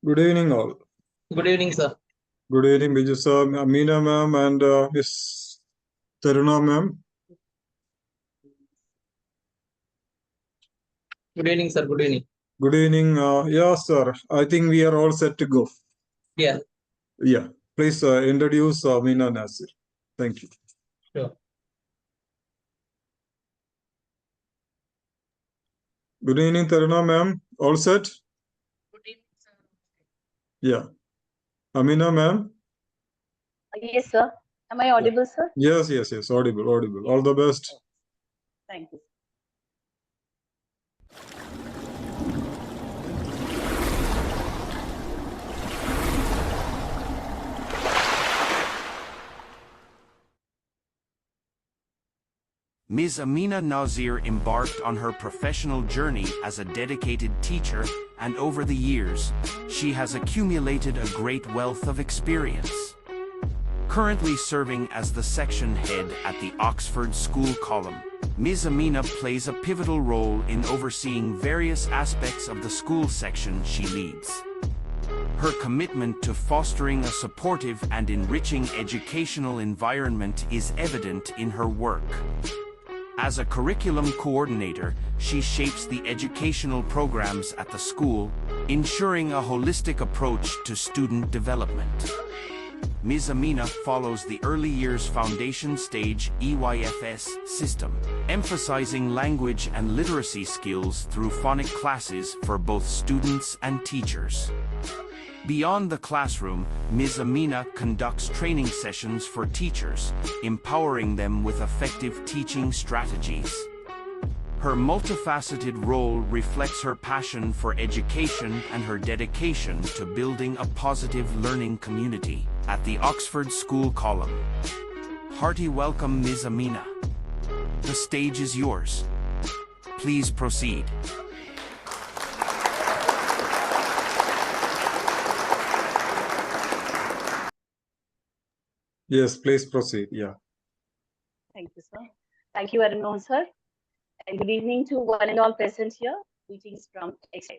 Good evening, all. Good evening, sir. Good evening, Biju sir, Amina ma'am, and Miss Taruna ma'am. Good evening, sir. Good evening. Good evening. Yeah, sir. I think we are all set to go. Yeah. Yeah. Please introduce Amina Nasir. Thank you. Sure. Good evening, Taruna ma'am. All set? Good evening, sir. Yeah. Amina ma'am. Yes, sir. Am I audible, sir? Yes. Audible. All the best. Thank you. Ms. Amina Nazir embarked on her professional journey as a dedicated teacher, and over the years, she has accumulated a great wealth of experience. Currently serving as the section head at the Oxford School Column, Ms. Amina plays a pivotal role in overseeing various aspects of the school section she leads. Her commitment to fostering a supportive and enriching educational environment is evident in her work. As a curriculum coordinator, she shapes the educational programs at the school, ensuring a holistic approach to student development. Ms. Amina follows the Early Years Foundation Stage EYFS system, emphasizing language and literacy skills through phonic classes for both students and teachers. Beyond the classroom, Ms. Amina conducts training sessions for teachers, empowering them with effective teaching strategies. Her multifaceted role reflects her passion for education and her dedication to building a positive learning community at the Oxford School Column. Hearty welcome, Ms. Amina. The stage is yours. Please proceed. Yes, please proceed. Yeah. Thank you, sir. Thank you, everyone, sir. And good evening to one and all present here. Greetings from Extra.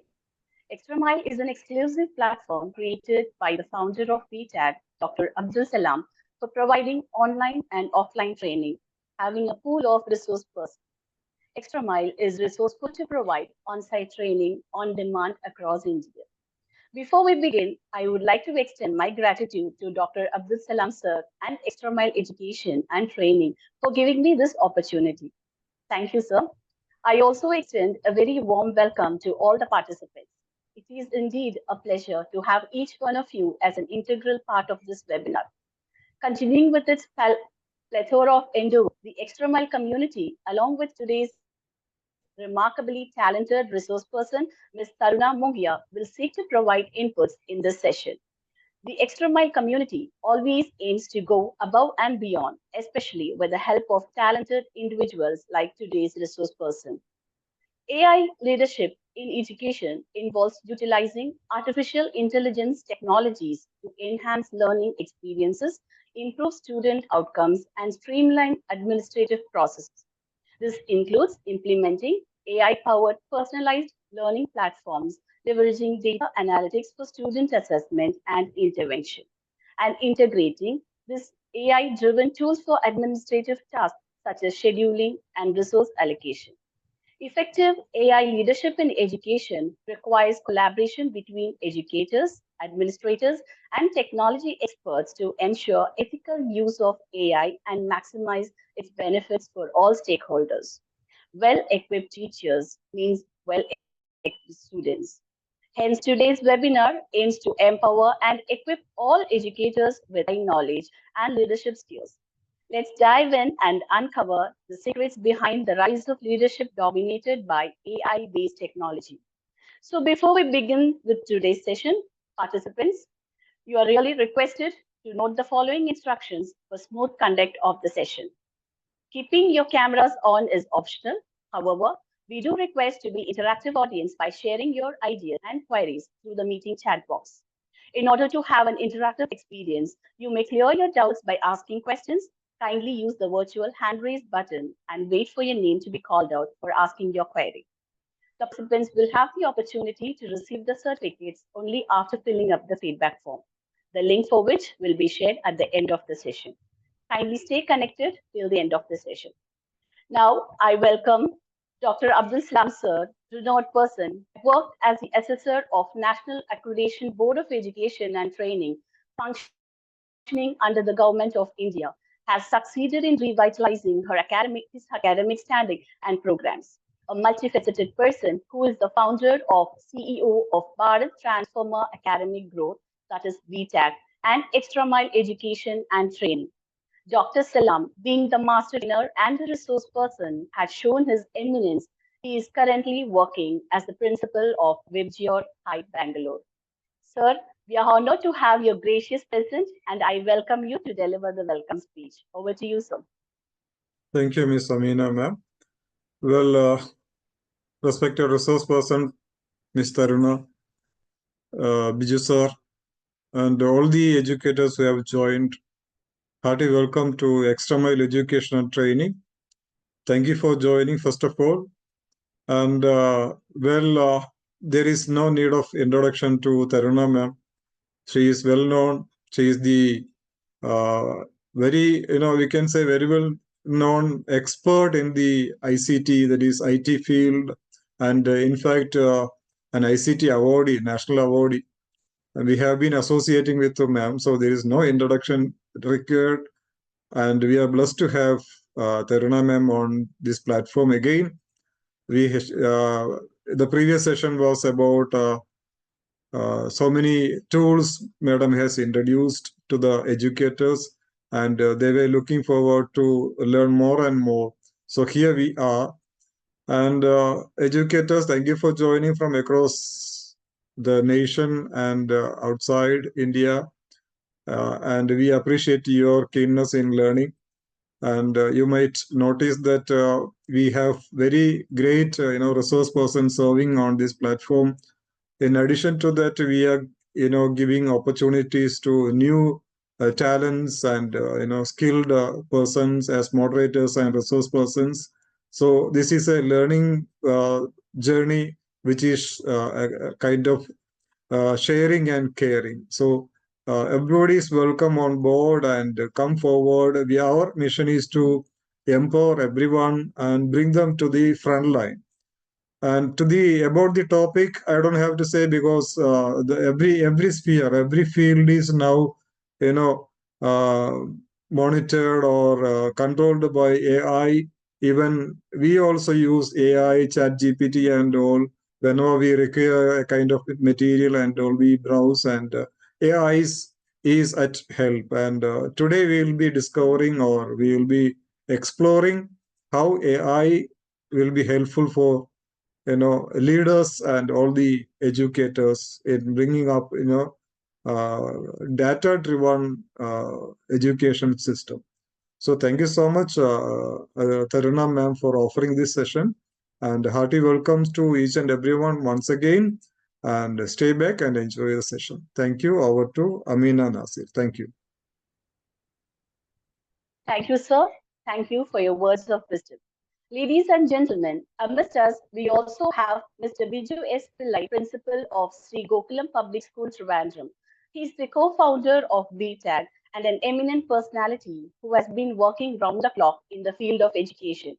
Extra Mile is an exclusive platform created by the founder of VTAG, Dr. Abdul Salam, for providing online and offline training, having a pool of resource persons. Extra Mile is resourceful to provide on-site training on demand across India. Before we begin, I would like to extend my gratitude to Dr. Abdul Salam sir and Extra Mile Education and Training for giving me this opportunity. Thank you, sir. I also extend a very warm welcome to all the participants. It is indeed a pleasure to have each one of you as an integral part of this webinar. Continuing with its plethora of endeavor, the Extra Mile community, along with today's remarkably talented resource person, Ms. Taruna Mongia, will seek to provide inputs in this session. The Extra Mile community always aims to go above and beyond, especially with the help of talented individuals like today's resource person. AI leadership in education involves utilizing artificial intelligence technologies to enhance learning experiences, improve student outcomes, and streamline administrative processes. This includes implementing AI-powered personalized learning platforms, leveraging data analytics for student assessment and intervention, and integrating these AI-driven tools for administrative tasks such as scheduling and resource allocation. Effective AI leadership in education requires collaboration between educators, administrators, and technology experts to ensure ethical use of AI and maximize its benefits for all stakeholders. Well-equipped teachers means well-equipped students. Hence, today's webinar aims to empower and equip all educators with knowledge and leadership skills. Let's dive in and uncover the secrets behind the rise of leadership dominated by AI-based technology. So before we begin with today's session, participants, you are really requested to note the following instructions for smooth conduct of the session. Keeping your cameras on is optional. However, we do request to be interactive audience by sharing your ideas and queries through the meeting chat box. In order to have an interactive experience, you may clear your doubts by asking questions. Kindly use the virtual hand raise button and wait for your name to be called out for asking your query. The participants will have the opportunity to receive the certificates only after filling up the feedback form, the link for which will be shared at the end of the session. Kindly stay connected till the end of the session. Now, I welcome Dr. Abdul Salam Sir, renowned person, worked as the assessor of National Accreditation Board of Education and Training, functioning under the government of India, has succeeded in revitalizing his academic standing and programs. A multifaceted person who is the founder of CEO of Bharat Transformer Academic Growth, that is VTAC, and Extra Mile Education and Training. Dr. Salam, being the master trainer and the resource person, has shown his eminence. He is currently working as the principal of Vibgyor High, Bangalore. Sir, we are honored to have your gracious presence, and I welcome you to deliver the welcome speech. Over to you, sir. Thank you, Miss Amina, ma'am. Well, respected resource person, Miss Taruna, Biju sir, and all the educators who have joined, hearty welcome to Extra Mile Education and Training. Thank you for joining, first of all. And there is no need of introduction to Taruna, ma'am. She is well known. She is the we can say very well known expert in the ICT, that is IT field, and in fact, an ICT awardee, national awardee. And we have been associating with ma'am, so there is no introduction required. And we are blessed to have Taruna ma'am on this platform again. The previous session was about so many tools Madam has introduced to the educators, and they were looking forward to learn more and more. So here we are. And educators, thank you for joining from across the nation and outside India. And we appreciate your keenness in learning. And you might notice that we have very great, resource persons serving on this platform. In addition to that, we are, giving opportunities to new talents and, skilled persons as moderators and resource persons. So this is a learning journey, which is a kind of sharing and caring. So everybody is welcome on board and come forward. Our mission is to empower everyone and bring them to the front line. And about the topic, I don't have to say, because every sphere, every field is now, monitored or controlled by AI. Even we also use AI, Chat GPT, and all. Whenever we require a kind of material and all, we browse, and AI is at help. And today we will be discovering, or we will be exploring how AI will be helpful for leaders and all the educators in bringing up data-driven education system. So thank you so much, Taruna ma'am, for offering this session, and hearty welcomes to each and everyone once again. And stay back and enjoy the session. Thank you. Over to Amina Nasir. Thank you. Thank you, sir. Thank you for your words of wisdom. Ladies and gentlemen, amidst us, we also have Mr. Biju S. Pillai, Principal of Sri Gokulam Public School, Trivandrum. He is the co-founder of BTAG and an eminent personality who has been working round the clock in the field of education,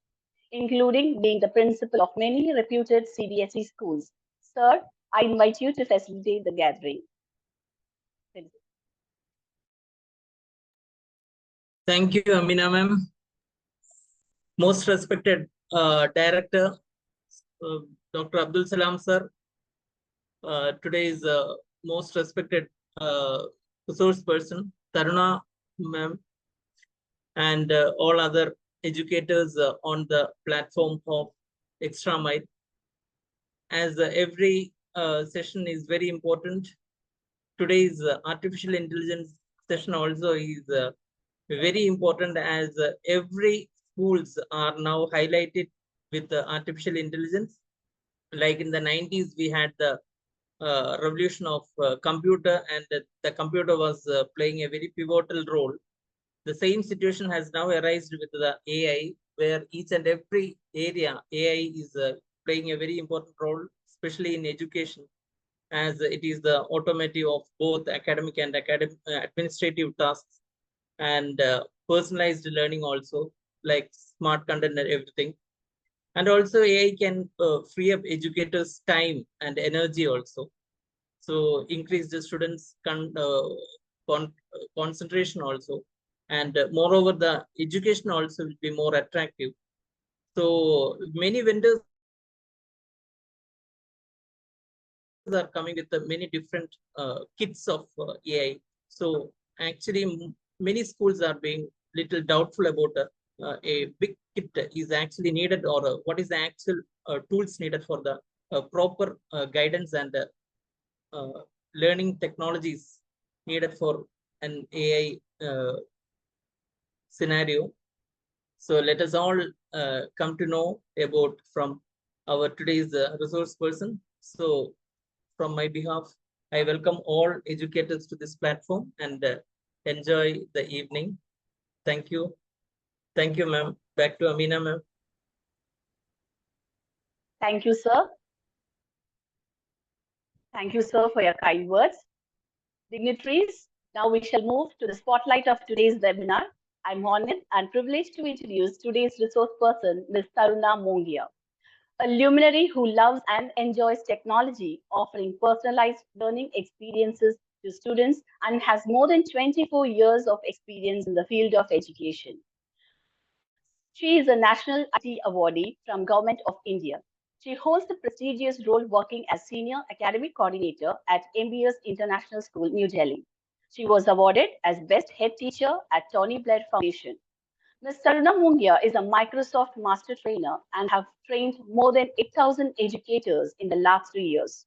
including being the principal of many reputed CBSE schools. Sir, I invite you to facilitate the gathering. Thank you, Amina ma'am. Most respected Director, Dr. Abdul Salam sir, today's most respected resource person, Taruna ma'am, and all other educators on the platform of Extra Mile. As every session is very important, today's artificial intelligence session also is very important, as every schools are now highlighted with artificial intelligence. Like in the 90s, we had the revolution of computer, and the computer was playing a very pivotal role. The same situation has now arisen with the AI, where each and every area AI is playing a very important role, especially in education, as it is the automotive of both academic and administrative tasks, and personalized learning also, like smart content and everything. And also AI can free up educators' time and energy also. So increase the students' concentration also. And moreover, the education also will be more attractive. So many vendors are coming with the many different kits of AI. So actually, many schools are being little doubtful about a big kit is actually needed, or what is the actual tools needed for the proper guidance and learning technologies needed for an AI scenario. So let us all come to know about from our today's resource person. So from my behalf, I welcome all educators to this platform and enjoy the evening. Thank you. Thank you, ma'am. Back to Amina, ma'am. Thank you, sir. Thank you, sir, for your kind words. Dignitaries, now we shall move to the spotlight of today's webinar. I'm honored and privileged to introduce today's resource person, Ms. Taruna Mongia, a luminary who loves and enjoys technology, offering personalized learning experiences to students and has more than 24 years of experience in the field of education. She is a National IT Awardee from Government of India. She holds the prestigious role working as Senior Academic Coordinator at MBS International School, New Delhi. She was awarded as Best Head Teacher at Tony Blair Foundation. Ms. Taruna Mungia is a Microsoft Master Trainer and have trained more than 8,000 educators in the last 3 years.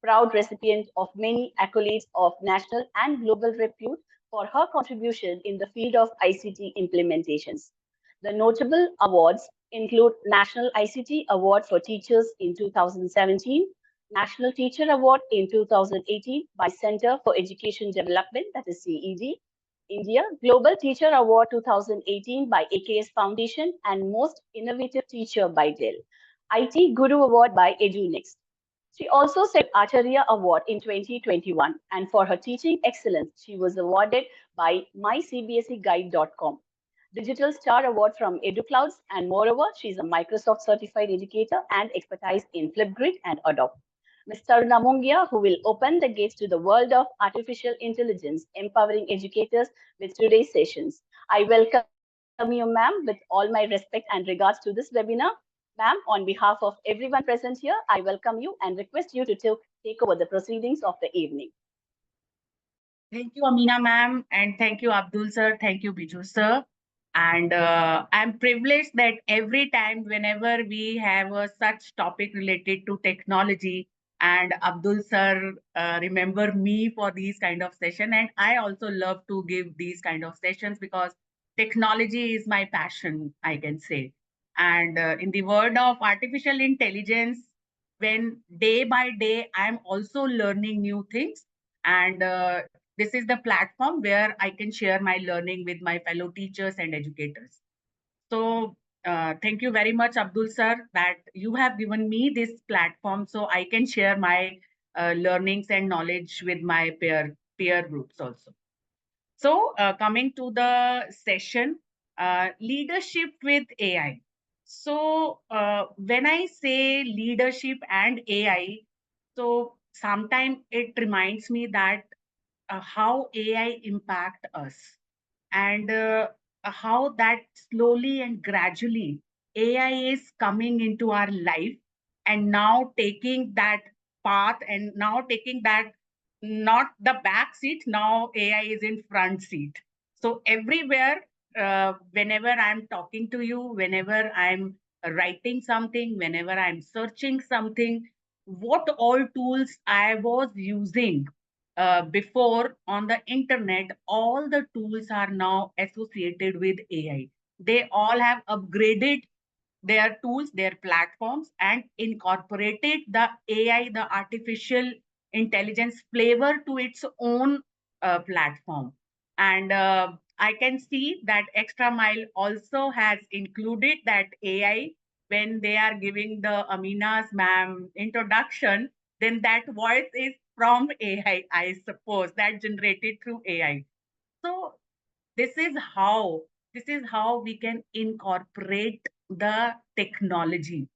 Proud recipient of many accolades of national and global repute for her contribution in the field of ICT implementations. The notable awards include National ICT Award for Teachers in 2017, National Teacher Award in 2018 by Center for Education Development, that is CED, India, Global Teacher Award 2018 by AKS Foundation, and Most Innovative Teacher by Dell. IT Guru Award by EduNext. She also received Acharya Award in 2021, and for her teaching excellence, she was awarded by mycbseguide.com. Digital Star Award from EduClouds, and moreover, she's a Microsoft certified educator and expertise in Flipgrid and Adobe. Ms. Taruna Mungia, who will open the gates to the world of artificial intelligence, empowering educators with today's sessions. I welcome you, ma'am, with all my respect and regards to this webinar. Ma'am, on behalf of everyone present here, I welcome you and request you to take over the proceedings of the evening. Thank you, Amina ma'am, and thank you, Abdul sir. Thank you, Biju sir. And I'm privileged that every time, whenever we have a such topic related to technology, and Abdul sir remember me for these kind of session, and I also love to give these kind of sessions because technology is my passion, I can say. And in the world of artificial intelligence, when day by day I'm also learning new things, and this is the platform where I can share my learning with my fellow teachers and educators. So thank you very much, Abdul sir, that you have given me this platform so I can share my learnings and knowledge with my peer groups also. So coming to the session, leadership with AI. So when I say leadership and AI, so sometimes it reminds me that how AI impact us, and how that slowly and gradually AI is coming into our life and now taking that path, and now taking that, not the back seat, now AI is in front seat. So everywhere, whenever I'm talking to you, whenever I'm writing something, whenever I'm searching something, what all tools I was using before on the internet, all the tools are now associated with AI. They all have upgraded their tools, their platforms, and incorporated the AI, the artificial intelligence flavor to its own platform. And I can see that Extra Mile also has included that AI when they are giving the Amina's ma'am introduction, then that voice is from AI, I suppose, that generated through AI. So this is how we can incorporate the technology.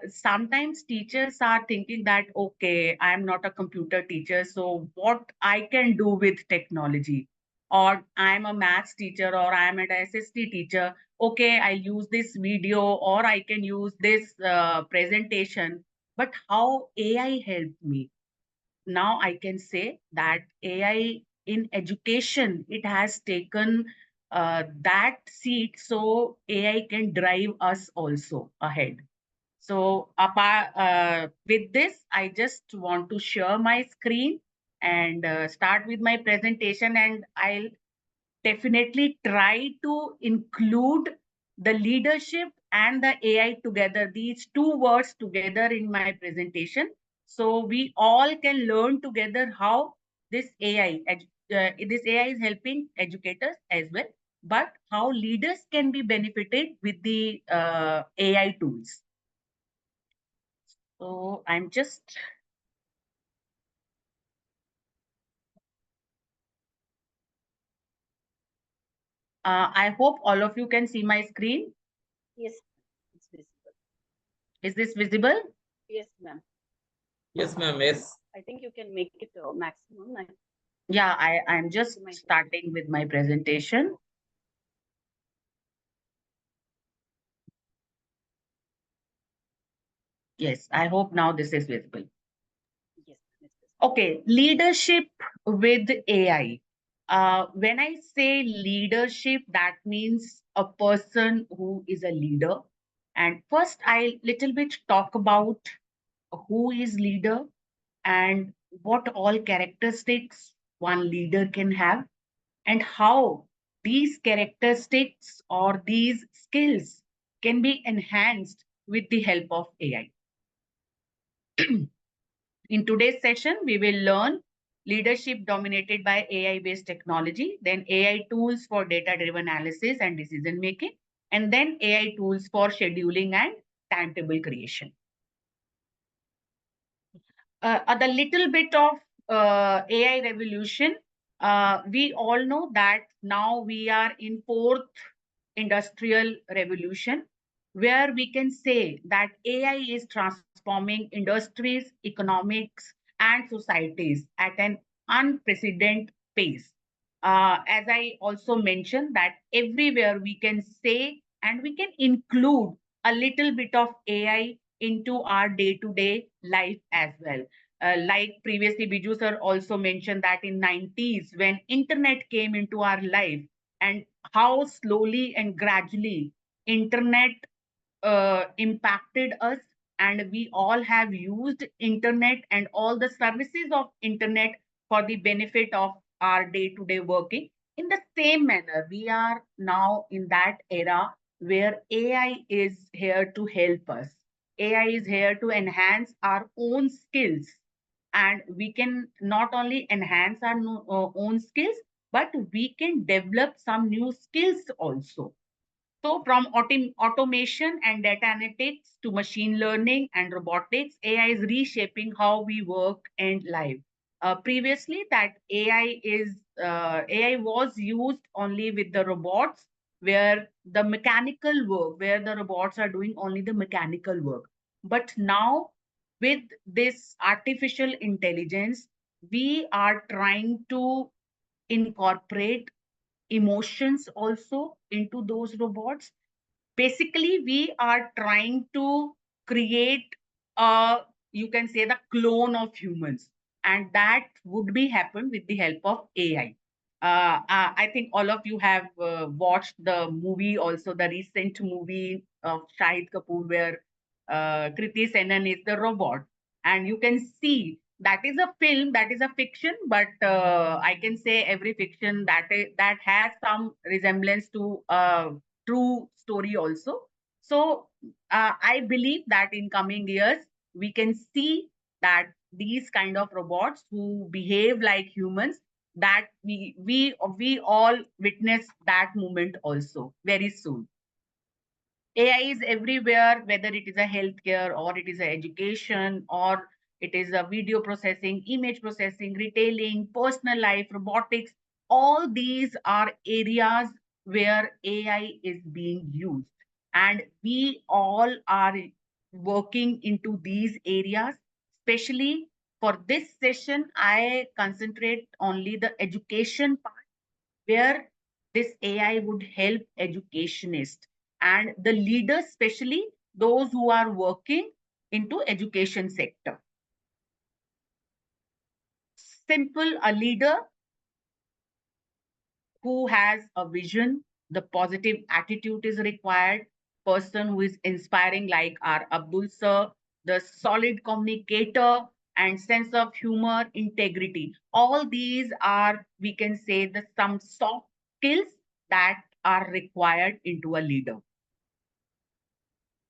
Sometimes teachers are thinking that, okay, I'm not a computer teacher, so what I can do with technology? Or I'm a maths teacher, or I'm an SST teacher. Okay, I use this video, or I can use this presentation. But how AI helped me? Now I can say that AI in education, it has taken that seat, so AI can drive us also ahead. So apart, with this, I just want to share my screen and start with my presentation, and I'll definitely try to include the leadership and the AI together, these two words together in my presentation. So we all can learn together how this AI is helping educators as well, but how leaders can be benefited with the AI tools. So I'm just I hope all of you can see my screen. Yes, it's visible. Is this visible? Yes, ma'am. Yes, ma'am. Yes. I think you can make it maximum. Yeah, I'm just starting with my presentation. Yes, I hope now this is visible. Yes, it's visible. Okay, leadership with AI. When I say leadership, that means a person who is a leader. And first, I little bit talk about who is leader and what all characteristics one leader can have, and how these characteristics or these skills can be enhanced with the help of AI. In today's session, we will learn leadership dominated by AI-based technology, then AI tools for data-driven analysis and decision making, and then AI tools for scheduling and timetable creation. The little bit of AI revolution. We all know that now we are in fourth industrial revolution, where we can say that AI is transforming industries, economics, and societies at an unprecedented pace. As I also mentioned, that everywhere we can say and we can include a little bit of AI into our day-to-day life as well. Like previously, Biju sir also mentioned that in 90s, when internet came into our life, and how slowly and gradually internet impacted us, and we all have used internet and all the services of internet for the benefit of our day-to-day working. In the same manner, we are now in that era where AI is here to help us. AI is here to enhance our own skills, and we can not only enhance our own skills, but we can develop some new skills also. So from automation and data analytics to machine learning and robotics, AI is reshaping how we work and live. Previously, that AI was used only with the robots, where the mechanical work, where the robots are doing only the mechanical work. But now, with this artificial intelligence, we are trying to incorporate emotions also into those robots. Basically, we are trying to create a, you can say, the clone of humans, and that would be happen with the help of AI. I think all of you have watched the movie, also the recent movie of Shahid Kapoor, where Kriti Senan is the robot, and you can see that is a film, that is a fiction, but I can say every fiction that has some resemblance to true story also. So I believe that in coming years, we can see that these kind of robots who behave like humans, that we all witness that moment also very soon. AI is everywhere, whether it is a healthcare or it is a education or it is a video processing, image processing, retailing, personal life, robotics. All these are areas where AI is being used. And we all are working into these areas. Especially for this session, I concentrate only the education part where this AI would help educationists and the leaders, especially those who are working into education sector. Simple, a leader who has a vision, the positive attitude is required, person who is inspiring like our Abdul sir, the solid communicator and sense of humor, integrity. All these are, we can say, the some soft skills that are required into a leader.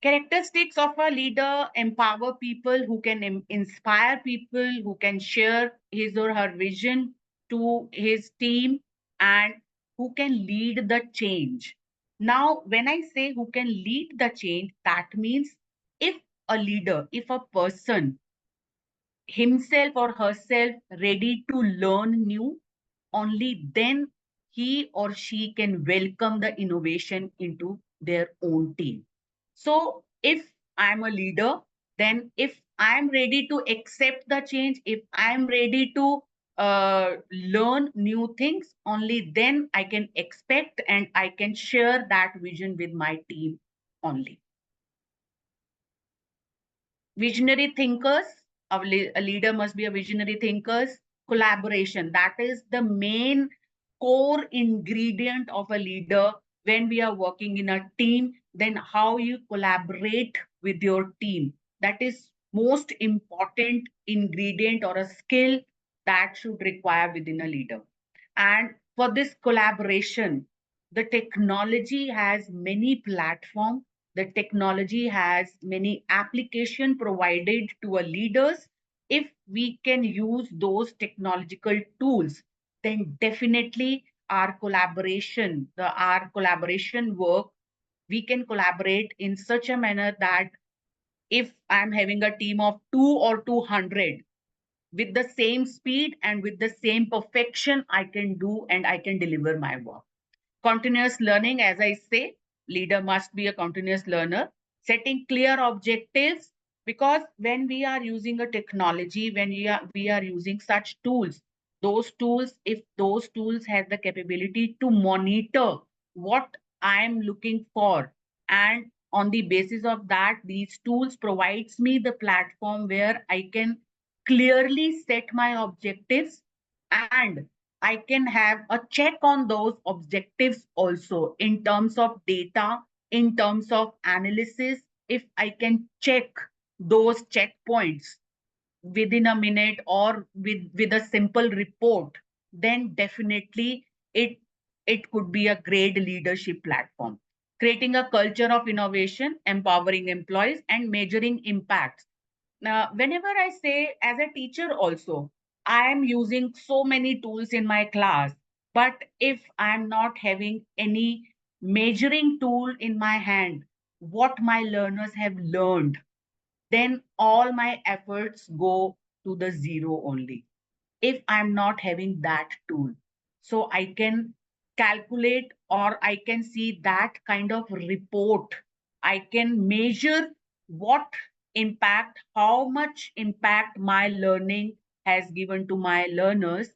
Characteristics of a leader: empower people, who can inspire people, who can share his or her vision to his team, and who can lead the change. Now, when I say who can lead the change, that means if a leader, if a person himself or herself ready to learn new, only then he or she can welcome the innovation into their own team. So if I'm a leader, then if I'm ready to accept the change, if I'm ready to learn new things, only then I can expect and I can share that vision with my team only. Visionary thinkers, a leader must be a visionary thinkers. Collaboration, that is the main core ingredient of a leader. When we are working in a team, then how you collaborate with your team, that is most important ingredient or a skill that should require within a leader. And for this collaboration, the technology has many platforms, the technology has many application provided to our leaders. If we can use those technological tools, then definitely our collaboration work, we can collaborate in such a manner that if I'm having a team of 2 or 200, with the same speed and with the same perfection, I can do and I can deliver my work. Continuous learning, as I say, leader must be a continuous learner. Setting clear objectives, because when we are using a technology, when we are using such tools, those tools, if those tools have the capability to monitor what I am looking for, and on the basis of that, these tools provides me the platform where I can clearly set my objectives, and I can have a check on those objectives also in terms of data, in terms of analysis. If I can check those checkpoints within a minute or with a simple report, then definitely it it could be a great leadership platform. Creating a culture of innovation, empowering employees, and measuring impacts. Now, whenever I say as a teacher also, I am using so many tools in my class, but if I'm not having any measuring tool in my hand, what my learners have learned, then all my efforts go to the zero only. If I'm not having that tool, so I can calculate or I can see that kind of report, I can measure what impact, how much impact my learning has given to my learners,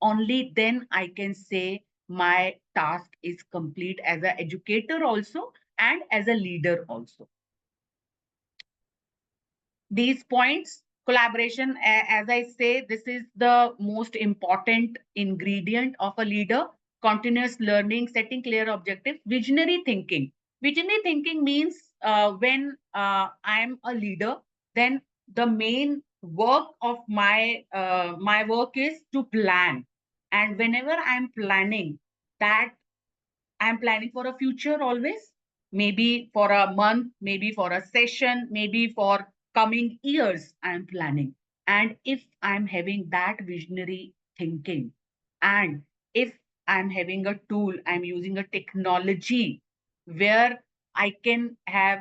only then I can say my task is complete as an educator also and as a leader also. These points, collaboration, as I say, this is the most important ingredient of a leader. Continuous learning, setting clear objectives, visionary thinking. Visionary thinking means when I'm a leader, then the main work of my work is to plan. And whenever I'm planning, that I'm planning for a future always, maybe for a month, maybe for a session, maybe for coming years, I'm planning. And if I'm having that visionary thinking, and if I'm having a tool, I'm using a technology where I can have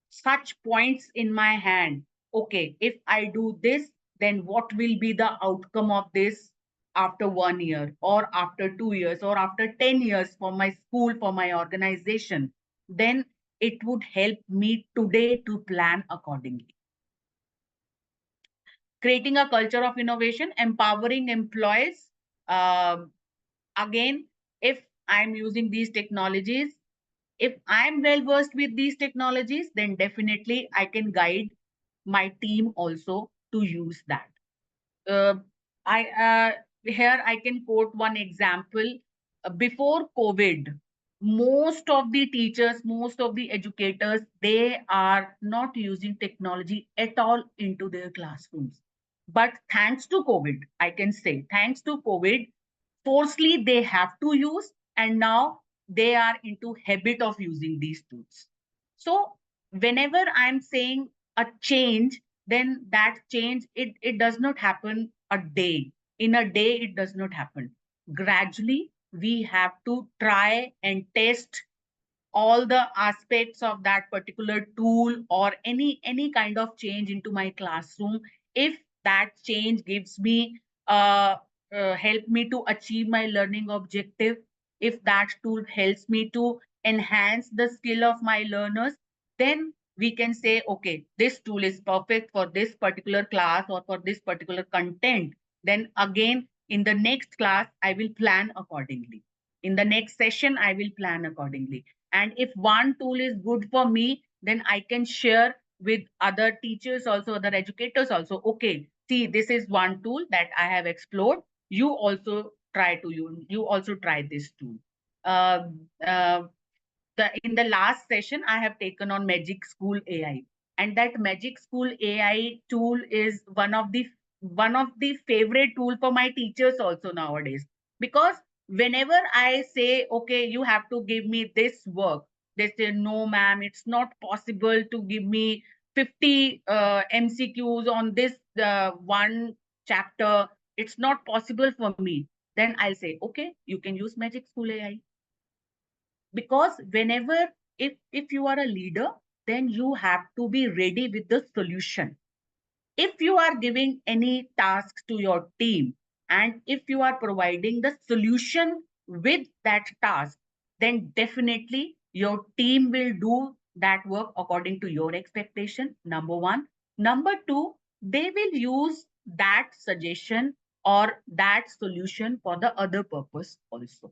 such points in my hand. Okay, if I do this, then what will be the outcome of this after 1 year, or after 2 years, or after 10 years for my school, for my organization? Then it would help me today to plan accordingly. Creating a culture of innovation, empowering employees. Um Again, if I'm using these technologies, if I'm well versed with these technologies, then definitely I can guide my team also to use that. Uh, I Here I can quote one example. Before COVID, most of the teachers, most of the educators, they are not using technology at all into their classrooms. But thanks to COVID, I can say, thanks to COVID, forcefully they have to use, and now they are into habit of using these tools. So whenever I'm saying a change, then that change, it does not happen a day. In a day it does not happen. Gradually we have to try and test all the aspects of that particular tool, or any kind of change into my classroom. If that change gives me help me to achieve my learning objective, if that tool helps me to enhance the skill of my learners, then we can say, okay, this tool is perfect for this particular class or for this particular content. Then again, in the next class I will plan accordingly. In the next session I will plan accordingly. And if one tool is good for me, then I can share with other teachers also, other educators also. Okay, see, this is one tool that I have explored. You also you also try this tool. Uh, uh, in the last session I have taken on Magic School AI, and that Magic School AI tool is one of the favorite tool for my teachers also nowadays. Because whenever I say, okay, you have to give me this work, they say, no ma'am, it's not possible to give me 50 MCQs on this one chapter. It's not possible for me. Then I'll say, okay, you can use Magic School AI. Because whenever, if you are a leader, then you have to be ready with the solution. If you are giving any tasks to your team, and if you are providing the solution with that task, then definitely your team will do that work according to your expectation, number one. Number two, they will use that suggestion or that solution for the other purpose also.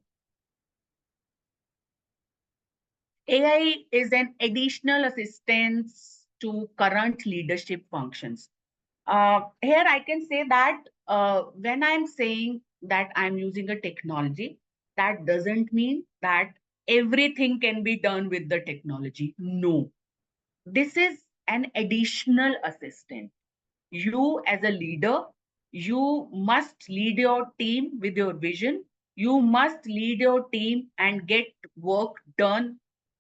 AI is an additional assistance to current leadership functions. Here I can say that when I'm saying that I'm using a technology, that doesn't mean that everything can be done with the technology. No, this is an additional assistant. You, as a leader, you must lead your team with your vision. You must lead your team and get work done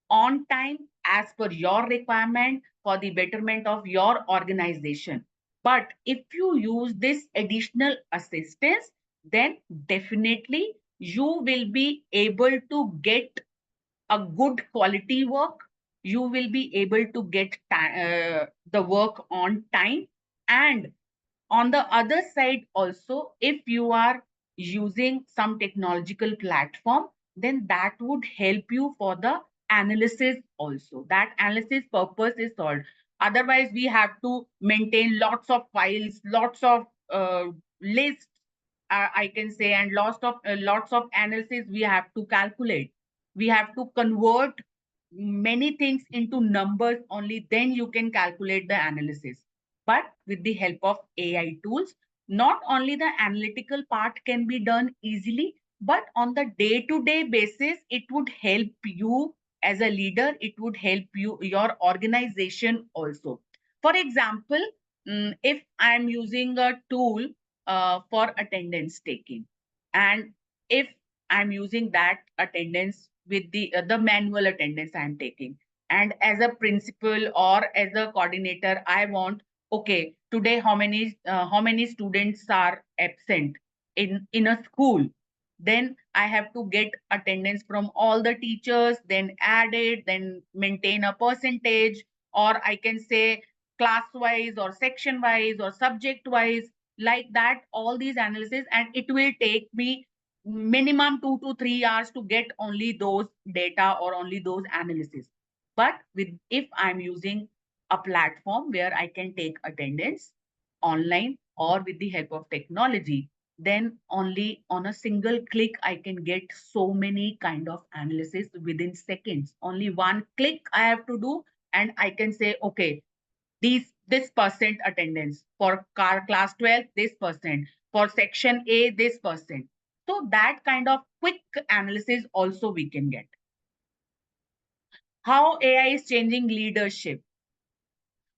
on time as per your requirement for the betterment of your organization. But if you use this additional assistance, then definitely you will be able to get a good quality work. You will be able to get the work on time. And on the other side also, if you are using some technological platform, then that would help you for the analysis also. That analysis purpose is solved. Otherwise we have to maintain lots of files, lots of lists, I can say, and lots of analysis we have to calculate. We have to convert many things into numbers, only then you can calculate the analysis. But with the help of AI tools, not only the analytical part can be done easily, but on the day-to-day basis, it would help you as a leader, it would help you, your organization also. For example, if I'm using a tool for attendance taking, and if I'm using that attendance with the manual attendance I'm taking, and as a principal or as a coordinator, I want, okay, today how many students are absent in a school. then I have to get attendance from all the teachers, then add it, then maintain a percentage, or I can say class wise or section wise or subject wise, like that, all these analysis, and it will take me minimum 2 to 3 hours to get only those data or only those analysis. But with if I'm using a platform where I can take attendance online or with the help of technology, then only on a single click I can get so many kind of analysis within seconds. Only one click I have to do, and I can say, okay, this percent attendance for class 12, this percent for section A, this percent. So that kind of quick analysis also we can get. How AI is changing leadership.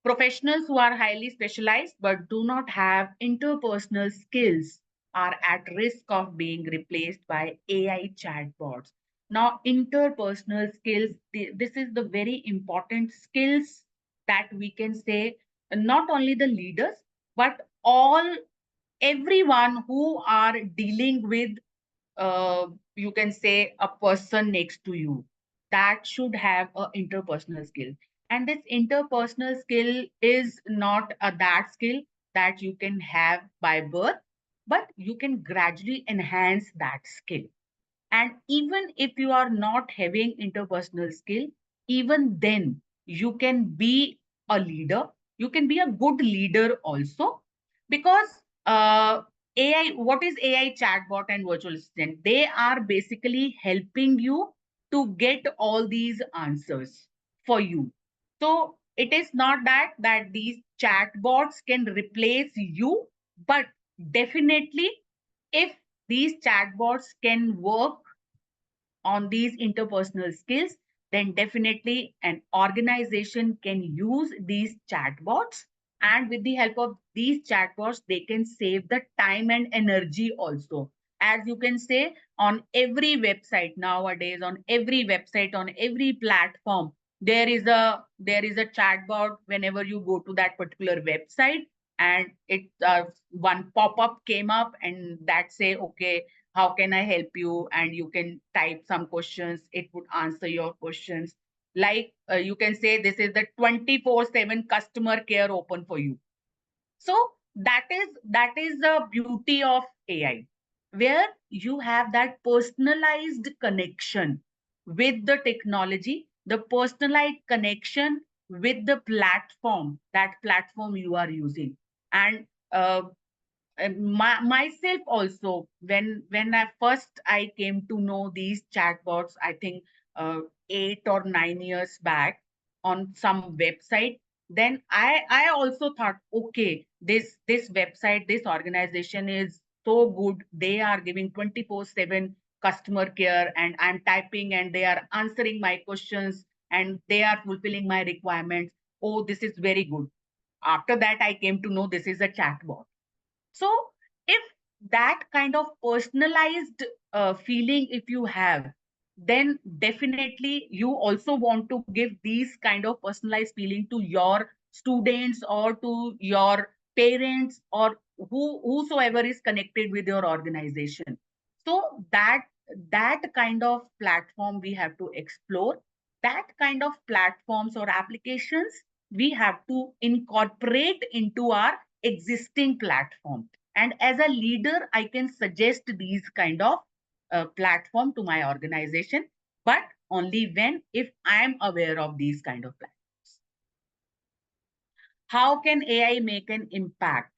Professionals who are highly specialized but do not have interpersonal skills are at risk of being replaced by AI chatbots. Now, interpersonal skills, this is the very important skills that we can say not only the leaders, but all everyone who are dealing with you can say a person next to you, that should have a interpersonal skill. And this interpersonal skill is not that skill that you can have by birth, but you can gradually enhance that skill. And even if you are not having interpersonal skill, even then you can be a leader. You can be a good leader also, because AI, what is AI chatbot and virtual assistant? They are basically helping you to get all these answers for you. So it is not that these chatbots can replace you, but definitely if these chatbots can work on these interpersonal skills, then definitely an organization can use these chatbots. And with the help of these chatbots, they can save the time and energy also. As you can say, on every website nowadays, on every platform, there is a chatbot whenever you go to that particular website, and it one pop-up came up and that say, okay, how can I help you? And you can type some questions, it would answer your questions. Like you can say, this is the 24/7 customer care open for you. So that is the beauty of AI, where you have that personalized connection with the technology, the personalized connection with the platform, that platform you are using. And myself also, when I came to know these chatbots, I think 8 or 9 years back on some website, then I also thought, okay, this website, this organization is so good. They are giving 24/7 customer care, and I'm typing and they are answering my questions and they are fulfilling my requirements. Oh, this is very good. After that, I came to know this is a chatbot. So if that kind of personalized feeling if you have, then definitely you also want to give these kind of personalized feeling to your students or to your parents or whosoever is connected with your organization. So that kind of platform we have to explore. That kind of platforms or applications we have to incorporate into our existing platform. And as a leader, I can suggest these kind of platform to my organization, but only when if I am aware of these kind of platforms. How can AI make an impact?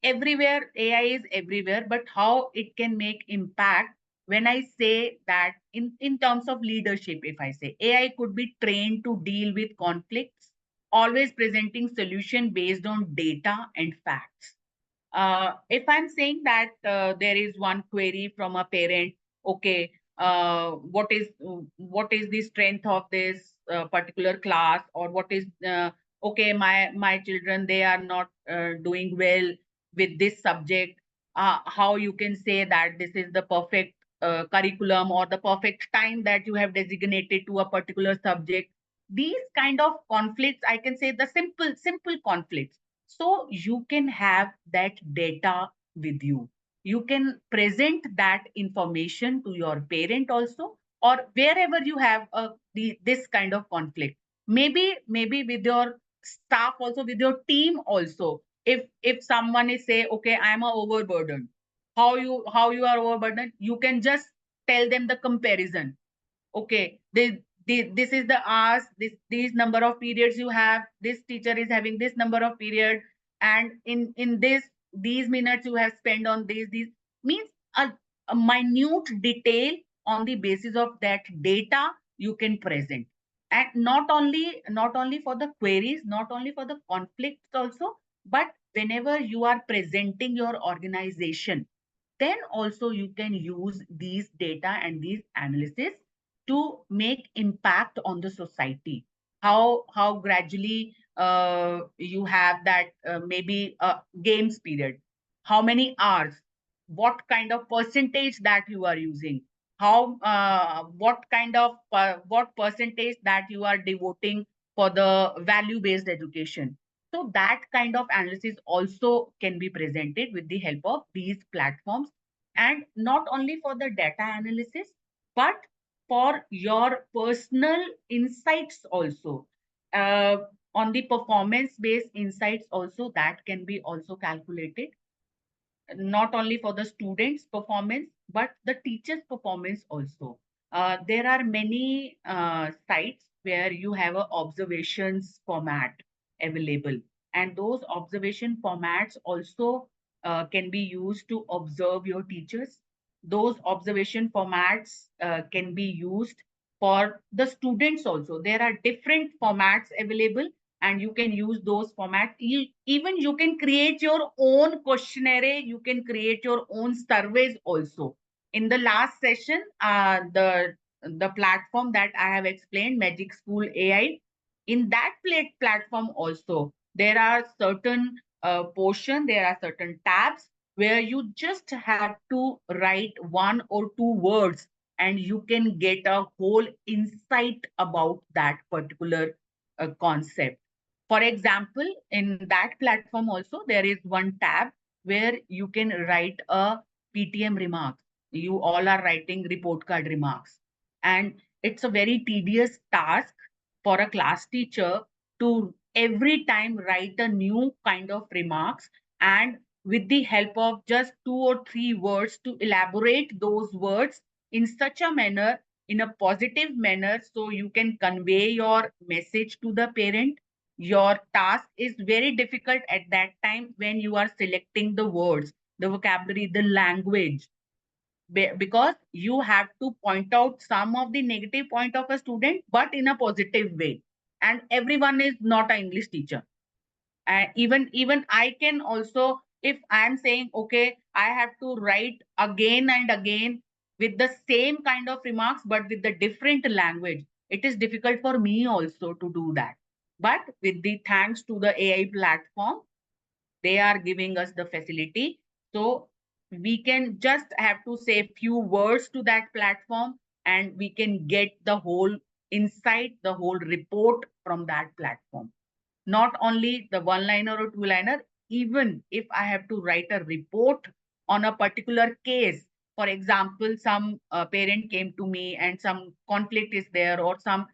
Everywhere, AI is everywhere, but how it can make impact, when I say that in terms of leadership, if I say AI could be trained to deal with conflicts, always presenting solution based on data and facts. If I'm saying that there is one query from a parent, okay, what is the strength of this particular class, or what is okay, my children, they are not doing well with this subject. How you can say that this is the perfect curriculum or the perfect time that you have designated to a particular subject. These kind of conflicts, I can say the simple conflicts, so you can have that data with you. you can present that information to your parent also, or wherever you have this kind of conflict. Maybe with your staff also, with your team also. If someone is say, okay, I'm a overburdened, how you are overburdened, you can just tell them the comparison. Okay, this is the hours, these number of periods you have, this teacher is having this number of period, and in these minutes you have spent on these means a minute detail. On the basis of that data you can present, and not only for the queries, not only for the conflicts also, but whenever you are presenting your organization, then also you can use these data and these analysis to make impact on the society. How gradually you have that maybe a games period, how many hours, what kind of percentage that you are using, how what percentage that you are devoting for the value based education. So that kind of analysis also can be presented with the help of these platforms, and not only for the data analysis, but for your personal insights also. uh, on the performance based insights also, that can be also calculated, not only for the students performance but the teachers performance also. There are many sites where you have a observations format available, and those observation formats also can be used to observe your teachers. Those observation formats can be used for the students also. There are different formats available, and you can use those formats. Even you can create your own questionnaire, you can create your own surveys also. In the last session, the platform that I have explained, Magic School AI, in that platform also, there are certain portion, there are certain tabs where you just have to write 1 or 2 words, and you can get a whole insight about that particular concept. For example, in that platform also, there is one tab where you can write a PTM remarks. You all are writing report card remarks. And it's a very tedious task for a class teacher to every time write a new kind of remarks, and with the help of just 2 or 3 words to elaborate those words in such a manner, in a positive manner, so you can convey your message to the parent. Your task is very difficult at that time when you are selecting the words, the vocabulary, the language, because you have to point out some of the negative point of a student, but in a positive way. And everyone is not an English teacher. Even I can also, if I'm saying, okay, I have to write again and again with the same kind of remarks, but with the different language, it is difficult for me also to do that. But with the thanks to the AI platform, they are giving us the facility. So we can just have to say few words to that platform, and we can get the whole insight, the whole report from that platform. Not only the one liner or two liner, even if I have to write a report on a particular case. For example, some parent came to me and some conflict is there, or some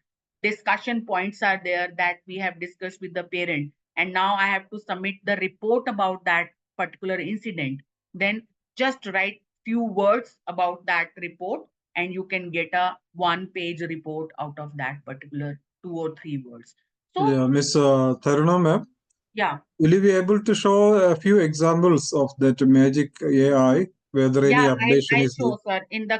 discussion points are there that we have discussed with the parent, and now I have to submit the report about that particular incident. Then just write few words about that report, and you can get a 1 page report out of that particular 2 or 3 words. So Yeah, Miss Taruna ma'am, yeah, will you be able to show a few examples of that magic AI, whether any yeah, updation I'll is there? show, sir, in the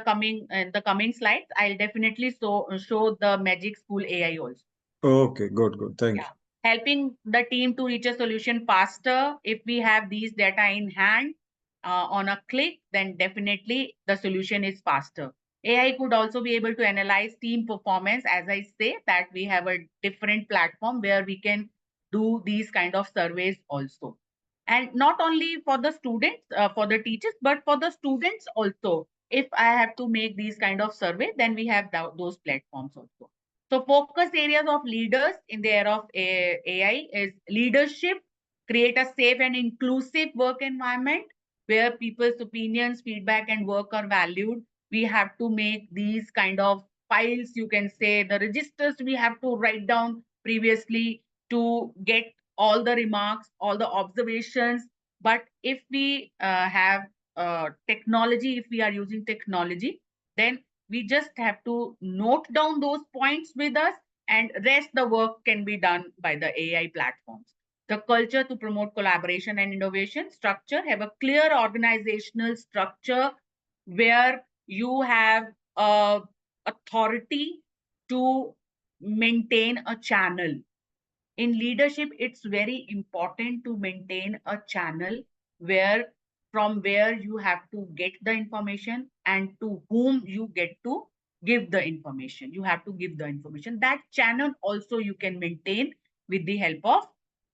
coming slides. I'll definitely show the Magic School AI also. Okay, good, good. Thank Yeah, helping the team to reach a solution faster. If we have these data in hand on a click, then definitely the solution is faster. AI could also be able to analyze team performance. As I say, that we have a different platform where we can do these kind of surveys also. And not only for the students, for the teachers, but for the students also. If I have to make these kind of survey, then we have those platforms also. So focus areas of leaders in the era of AI is leadership, create a safe and inclusive work environment, where people's opinions, feedback, and work are valued. We have to make these kind of files, you can say, the registers we have to write down previously to get all the remarks, all the observations. But if we have technology, if we are using technology, then we just have to note down those points with us, and rest the work can be done by the AI platforms. The culture to promote collaboration and innovation structure have a clear organizational structure where you have authority to maintain a channel. In leadership, it's very important to maintain a channel where from where you have to get the information and to whom you get to give the information. You have to give the information. That channel also you can maintain with the help of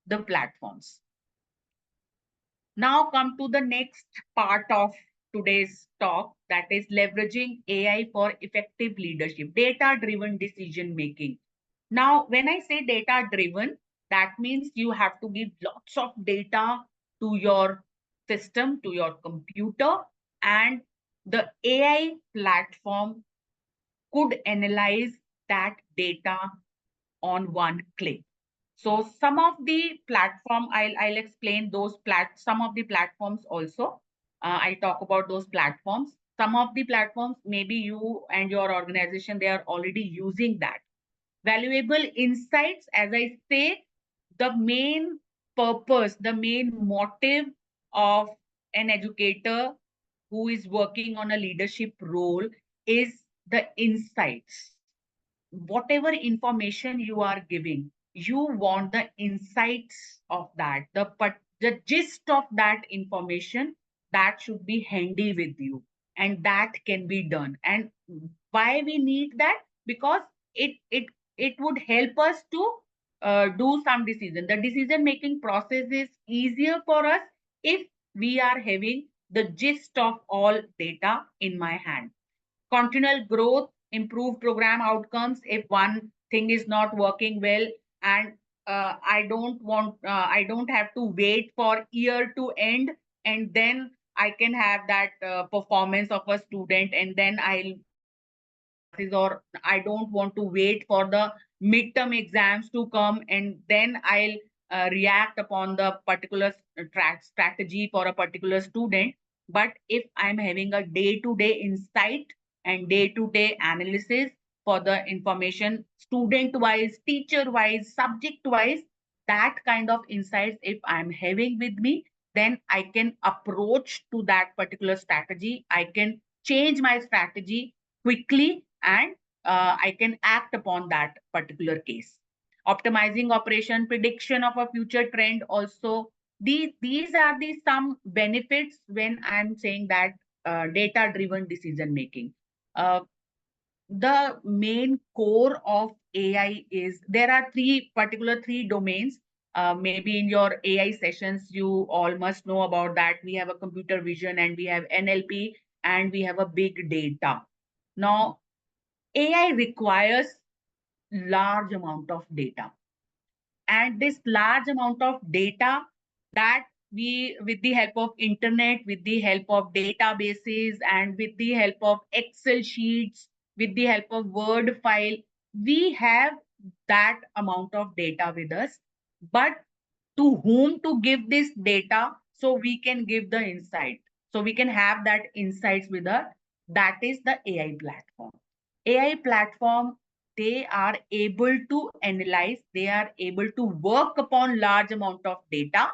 the platforms. Now come to the next part of today's talk, that is leveraging AI for effective leadership, data-driven decision making. Now, when I say data-driven, that means you have to give lots of data to your system, to your computer, and the AI platform could analyze that data on one click. So some of the platform, I'll explain those some of the platforms also. I'll talk about those platforms. Some of the platforms, maybe you and your organization, they are already using that. Valuable insights, as I say, the main purpose, the main motive of an educator who is working on a leadership role is the insights. Whatever information you are giving, you want the insights of that, the gist of that information that should be handy with you, and that can be done. And why we need that? Because it would help us to do some decision. The decision making process is easier for us if we are having the gist of all data in my hand. Continual growth, improve program outcomes. If one thing is not working well, and I don't have to wait for year to end, and then I can have that performance of a student, and then I'll take the classes, or I don't want to wait for the midterm exams to come, and then I'll react upon the particular strategy for a particular student. But if I'm having a day-to-day insight and day-to-day analysis for the information, student-wise, teacher-wise, subject-wise, that kind of insights, if I'm having with me, then I can approach to that particular strategy. I can change my strategy quickly, and I can act upon that particular case. Optimizing operation, prediction of a future trend also. These are the some benefits when I'm saying that data-driven decision making. Uh, the main core of AI is there are three domains. Maybe in your AI sessions, you all must know about that. We have a computer vision, and we have NLP, and we have a big data. Now, AI requires large amount of data, and this large amount of data that we, with the help of internet, with the help of databases, and with the help of Excel sheets, with the help of Word file, we have that amount of data with us. But to whom to give this data so we can give the insight, so we can have that insights with us, that is the AI platform. AI platform, they are able to analyze, they are able to work upon large amount of data,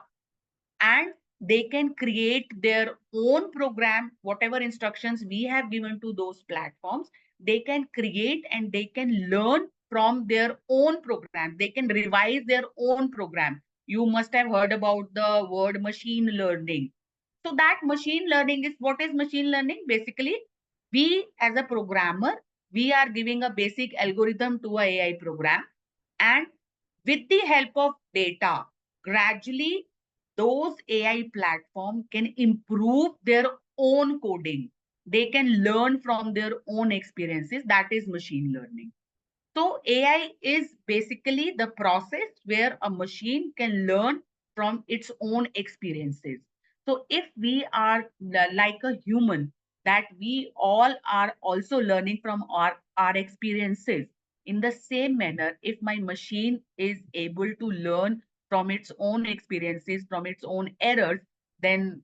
and they can create their own program. Whatever instructions we have given to those platforms, they can create and they can learn from their own program. They can revise their own program. You must have heard about the word machine learning. So that machine learning is, what is machine learning? Basically, we as a programmer, we are giving a basic algorithm to a AI program, and with the help of data, gradually those AI platform can improve their own coding. They can learn from their own experiences. That is machine learning. So AI is basically the process where a machine can learn from its own experiences. So if we are like a human, that we all are also learning from our experiences, in the same manner, if my machine is able to learn from its own experiences, from its own errors, then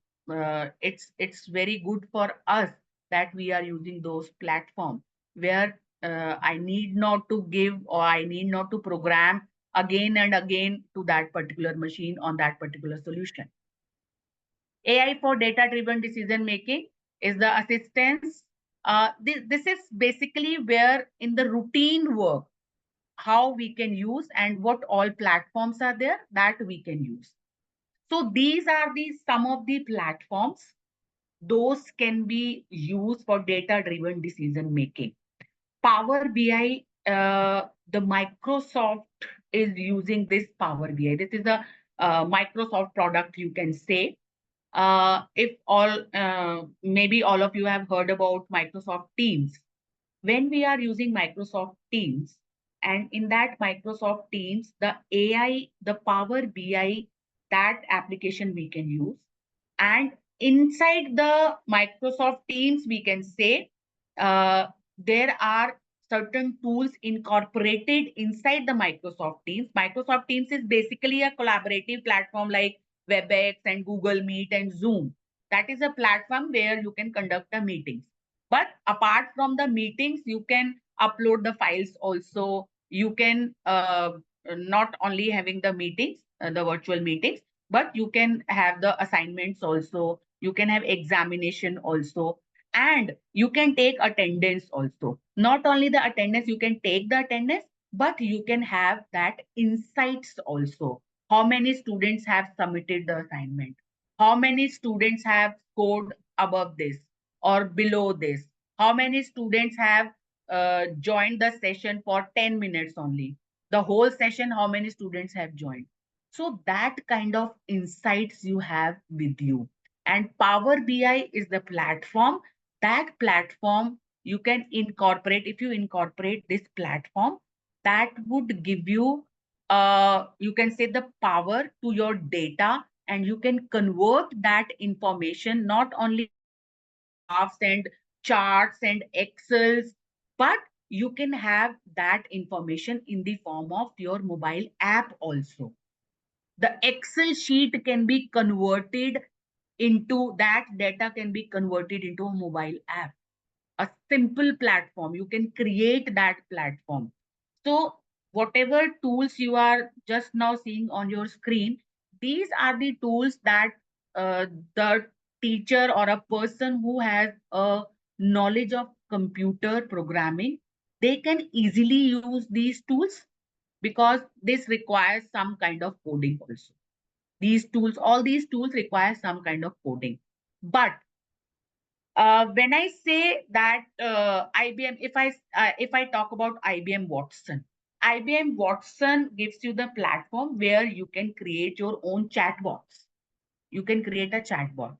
it's very good for us that we are using those platforms where I need not to give, or I need not to program again and again to that particular machine on that particular solution. AI for data-driven decision making is the assistance. This is basically where in the routine work, how we can use and what all platforms are there that we can use. So these are the some of the platforms. Those can be used for data-driven decision making. Power BI, the Microsoft is using this Power BI. This is a Microsoft product, you can say. If all, maybe all of you have heard about Microsoft Teams. When we are using Microsoft Teams, and in that Microsoft Teams, the AI, the Power BI, that application we can use. And inside the Microsoft Teams, we can say there are certain tools incorporated inside the Microsoft Teams. Microsoft Teams is basically a collaborative platform like WebEx and Google Meet and Zoom. That is a platform where you can conduct the meetings. But apart from the meetings, you can upload the files also. You can not only having the meetings, the virtual meetings, but you can have the assignments also. You can have examination also. And you can take attendance also. Not only the attendance, you can take the attendance, but you can have that insights also. How many students have submitted the assignment? How many students have scored above this or below this? How many students have joined the session for 10 minutes only? The whole session, how many students have joined? So that kind of insights you have with you. And Power BI is the platform. That platform you can incorporate. If you incorporate this platform, that would give you, you can say, the power to your data, and you can convert that information not only graphs and charts and Excels, but you can have that information in the form of your mobile app also. The Excel sheet can be converted into that data, can be converted into a mobile app, a simple platform. You can create that platform. So whatever tools you are just now seeing on your screen, these are the tools that the teacher or a person who has a knowledge of computer programming, they can easily use these tools, because this requires some kind of coding also. These tools, all these tools require some kind of coding. But when I say that IBM, if I talk about IBM Watson, IBM Watson gives you the platform where you can create your own chatbots. You can create a chatbot,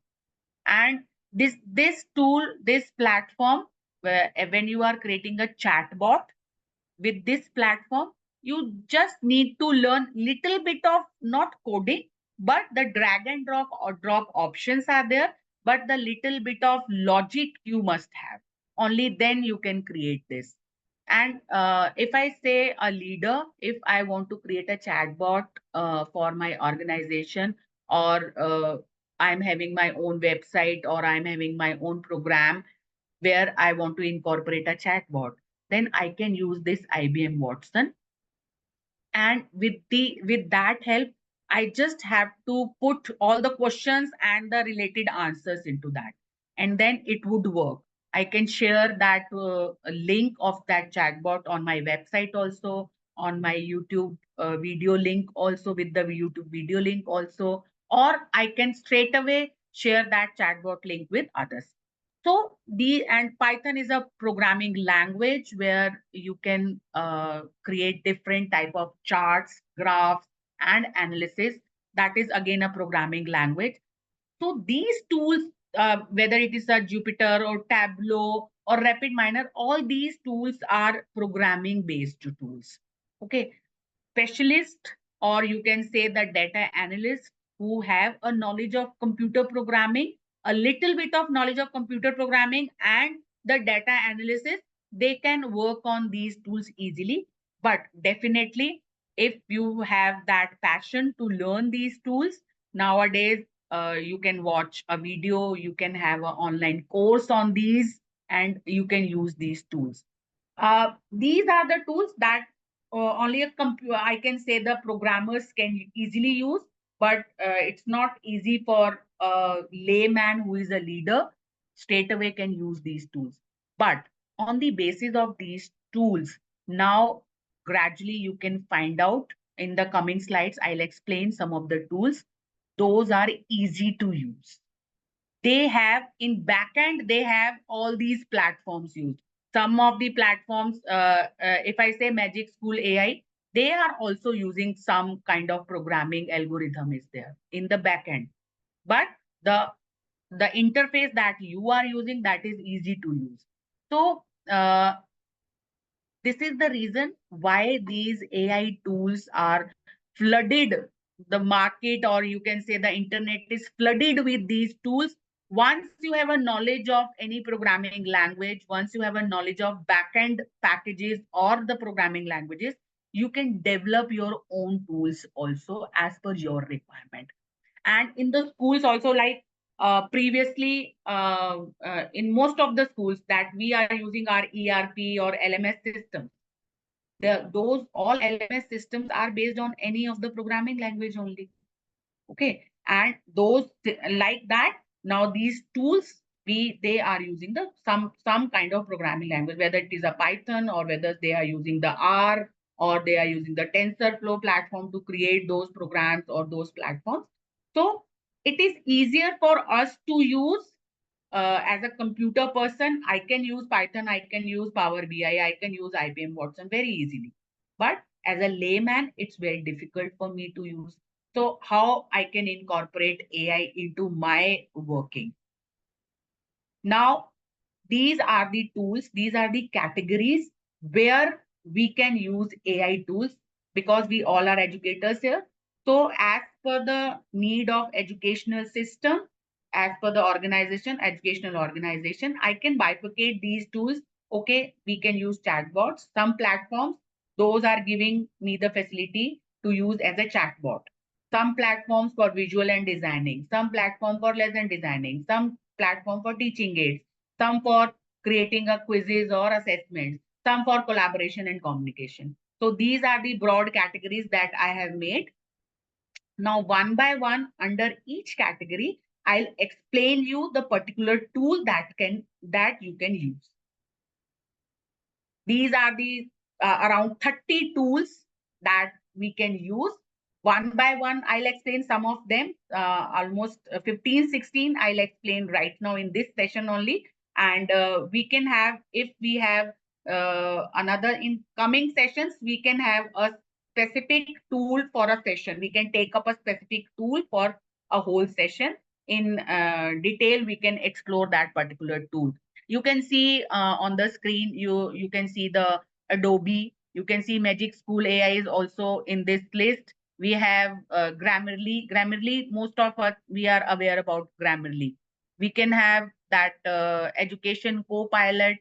and this tool, this platform, where when you are creating a chatbot, with this platform, you just need to learn little bit of not coding, but the drag and drop options are there, but the little bit of logic you must have. Only then you can create this. And if I say a leader, if I want to create a chatbot for my organization, or I'm having my own website, or I'm having my own program where I want to incorporate a chatbot, then I can use this IBM Watson. And with that help, I just have to put all the questions and the related answers into that, and then it would work. I can share that link of that chatbot on my website also, on my YouTube video link also, with the YouTube video link also, or I can straight away share that chatbot link with others. So Python is a programming language where you can create different type of charts, graphs, and analysis. That is again a programming language. So these tools, whether it is a Jupyter or Tableau or RapidMiner, all these tools are programming based tools. Okay, specialist, or you can say the data analyst, who have a knowledge of computer programming, a little bit of knowledge of computer programming and the data analysis, they can work on these tools easily. But definitely, if you have that passion to learn these tools, nowadays you can watch a video, you can have an online course on these, and you can use these tools. These are the tools that only a computer, I can say, the programmers can easily use, but it's not easy for a layman who is a leader straight away can use these tools. But on the basis of these tools, now gradually you can find out in the coming slides. I'll explain some of the tools. Those are easy to use. They have in backend, they have all these platforms used. Some of the platforms, if I say Magic School AI, they are also using some kind of programming algorithm is there in the backend. But the interface that you are using, that is easy to use. So this is the reason why these AI tools are flooded. The market, or you can say the internet, is flooded with these tools. Once you have a knowledge of any programming language, once you have a knowledge of backend packages or the programming languages, you can develop your own tools also as per your requirement. And in the schools also, like previously in most of the schools that we are using our ERP or LMS systems, those all LMS systems are based on any of the programming language only. Okay, and those like that, now these tools, they are using the some kind of programming language, whether it is a Python or whether they are using the R or they are using the TensorFlow platform to create those programs or those platforms. So it is easier for us to use. As a computer person, I can use Python, I can use Power BI, I can use IBM Watson very easily. But as a layman, it's very difficult for me to use. So how I can incorporate AI into my working? Now, these are the tools, these are the categories where we can use AI tools, because we all are educators here. So as per the need of educational system, as per the organization, educational organization, I can bifurcate these tools. Okay, we can use chatbots. Some platforms, those are giving me the facility to use as a chatbot. Some platforms for visual and designing, some platform for lesson designing, some platform for teaching aids, some for creating a quizzes or assessments, some for collaboration and communication. So these are the broad categories that I have made. Now, one by one, under each category, I'll explain you the particular tool that you can use. These are the around 30 tools that we can use. One by one, I'll explain some of them, almost 15, 16, I'll explain right now in this session only. And we can have, if we have another in coming sessions, we can have a specific tool for a session. We can take up a specific tool for a whole session. In detail, we can explore that particular tool. You can see on the screen, you can see the Adobe, you can see Magic School AI is also in this list. We have Grammarly, most of us, we are aware about Grammarly. We can have that Education Copilot,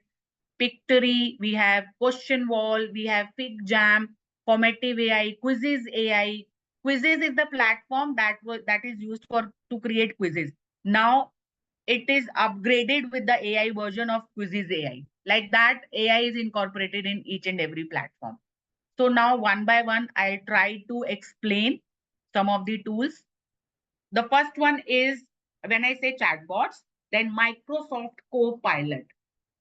Pictory, we have Question Wall, we have FigJam, Formative AI, Quizzes AI. Quizzes is the platform that is used to create quizzes. Now it is upgraded with the AI version of Quizzes AI. Like that, AI is incorporated in each and every platform. So now one by one, I'll try to explain some of the tools. The first one is, when I say chatbots, then Microsoft Copilot.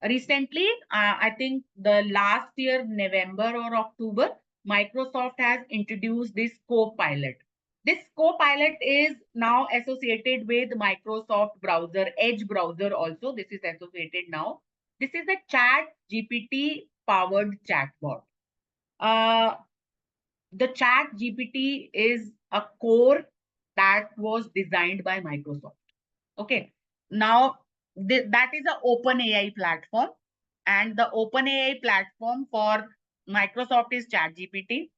Recently, I think the last year, November or October, Microsoft has introduced this Copilot. This Copilot is now associated with Microsoft browser, Edge browser also. This is associated now. This is a Chat GPT powered chatbot. The Chat GPT is a core that was designed by Microsoft. Okay. Now, that is an open AI platform. And the open AI platform for Microsoft is ChatGPT.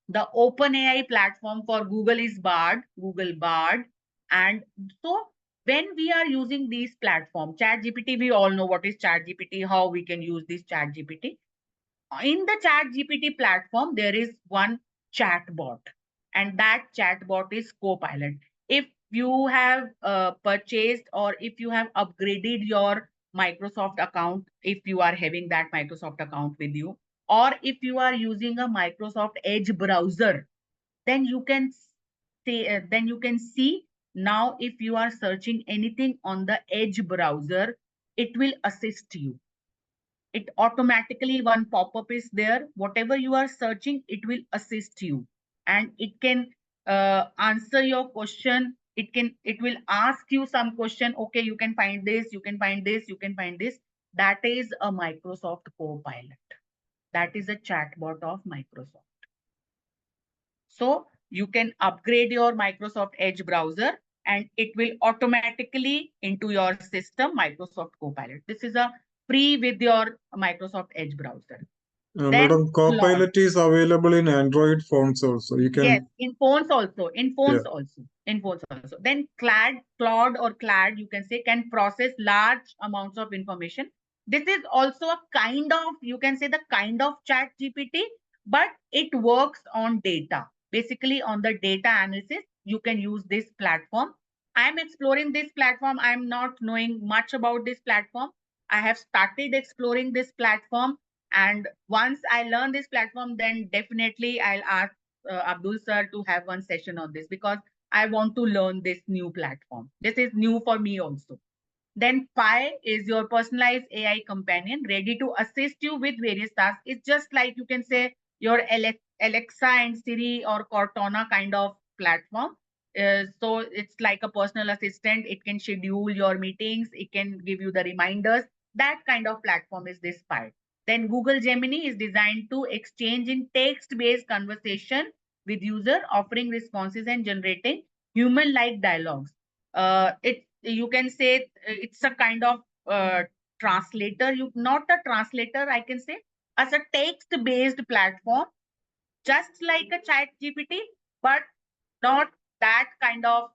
The OpenAI platform for Google is Bard, Google Bard. And so when we are using these platforms, ChatGPT, we all know what is ChatGPT, how we can use this ChatGPT. In the ChatGPT platform, there is one chatbot, and that chatbot is Copilot. If you have purchased or if you have upgraded your Microsoft account, if you are having that Microsoft account with you, or if you are using a Microsoft Edge browser, then you can see now if you are searching anything on the Edge browser, it will assist you. It automatically, one pop-up is there, whatever you are searching, it will assist you, and it can answer your question. It will ask you some question. Okay, you can find this, you can find this, you can find this. That is a Microsoft Copilot. That is a chatbot of Microsoft. So you can upgrade your Microsoft Edge browser and it will automatically into your system Microsoft Copilot. This is a free with your Microsoft Edge browser. Then Madam, Claude. Copilot is available in Android phones also. You can. Yes, in phones also. In phones also. In phones also. Then Claude or Clad, you can say, can process large amounts of information. This is also a kind of, you can say, the kind of chat GPT, but it works on data. Basically, on the data analysis, you can use this platform. I'm exploring this platform. I'm not knowing much about this platform. I have started exploring this platform. And once I learn this platform, then definitely I'll ask Abdul sir to have one session on this, because I want to learn this new platform. This is new for me also. Then Pi is your personalized AI companion, ready to assist you with various tasks. It's just like, you can say, your Alexa and Siri or Cortana kind of platform. So it's like a personal assistant. It can schedule your meetings. It can give you the reminders. That kind of platform is this Pi. Then Google Gemini is designed to exchange in text-based conversation with user, offering responses and generating human-like dialogues. You can say it's a kind of translator. You not a translator, I can say, as a text-based platform, just like a chat GPT, but not that kind of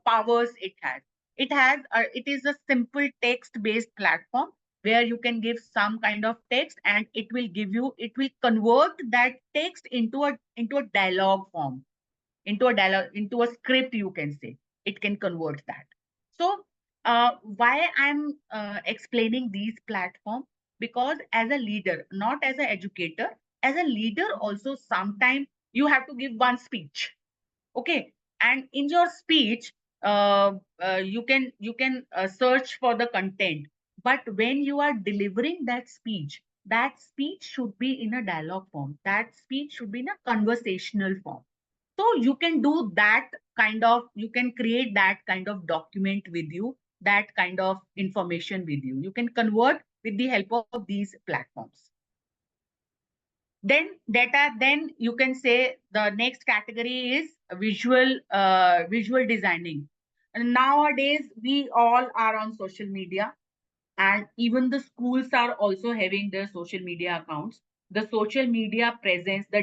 powers it has. It is a simple text-based platform where you can give some kind of text and it will convert that text into a dialogue form, into a script, you can say. It can convert that. So why I'm explaining these platforms? Because as a leader, not as an educator, as a leader also, sometimes you have to give one speech. Okay, and in your speech, you can search for the content, but when you are delivering that speech should be in a dialogue form. That speech should be in a conversational form. So you can do that kind of, you can create that kind of document with you, that kind of information with you. You can convert with the help of these platforms. Then data, then you can say the next category is visual designing. And nowadays, we all are on social media, and even the schools are also having their social media accounts. The social media presence, the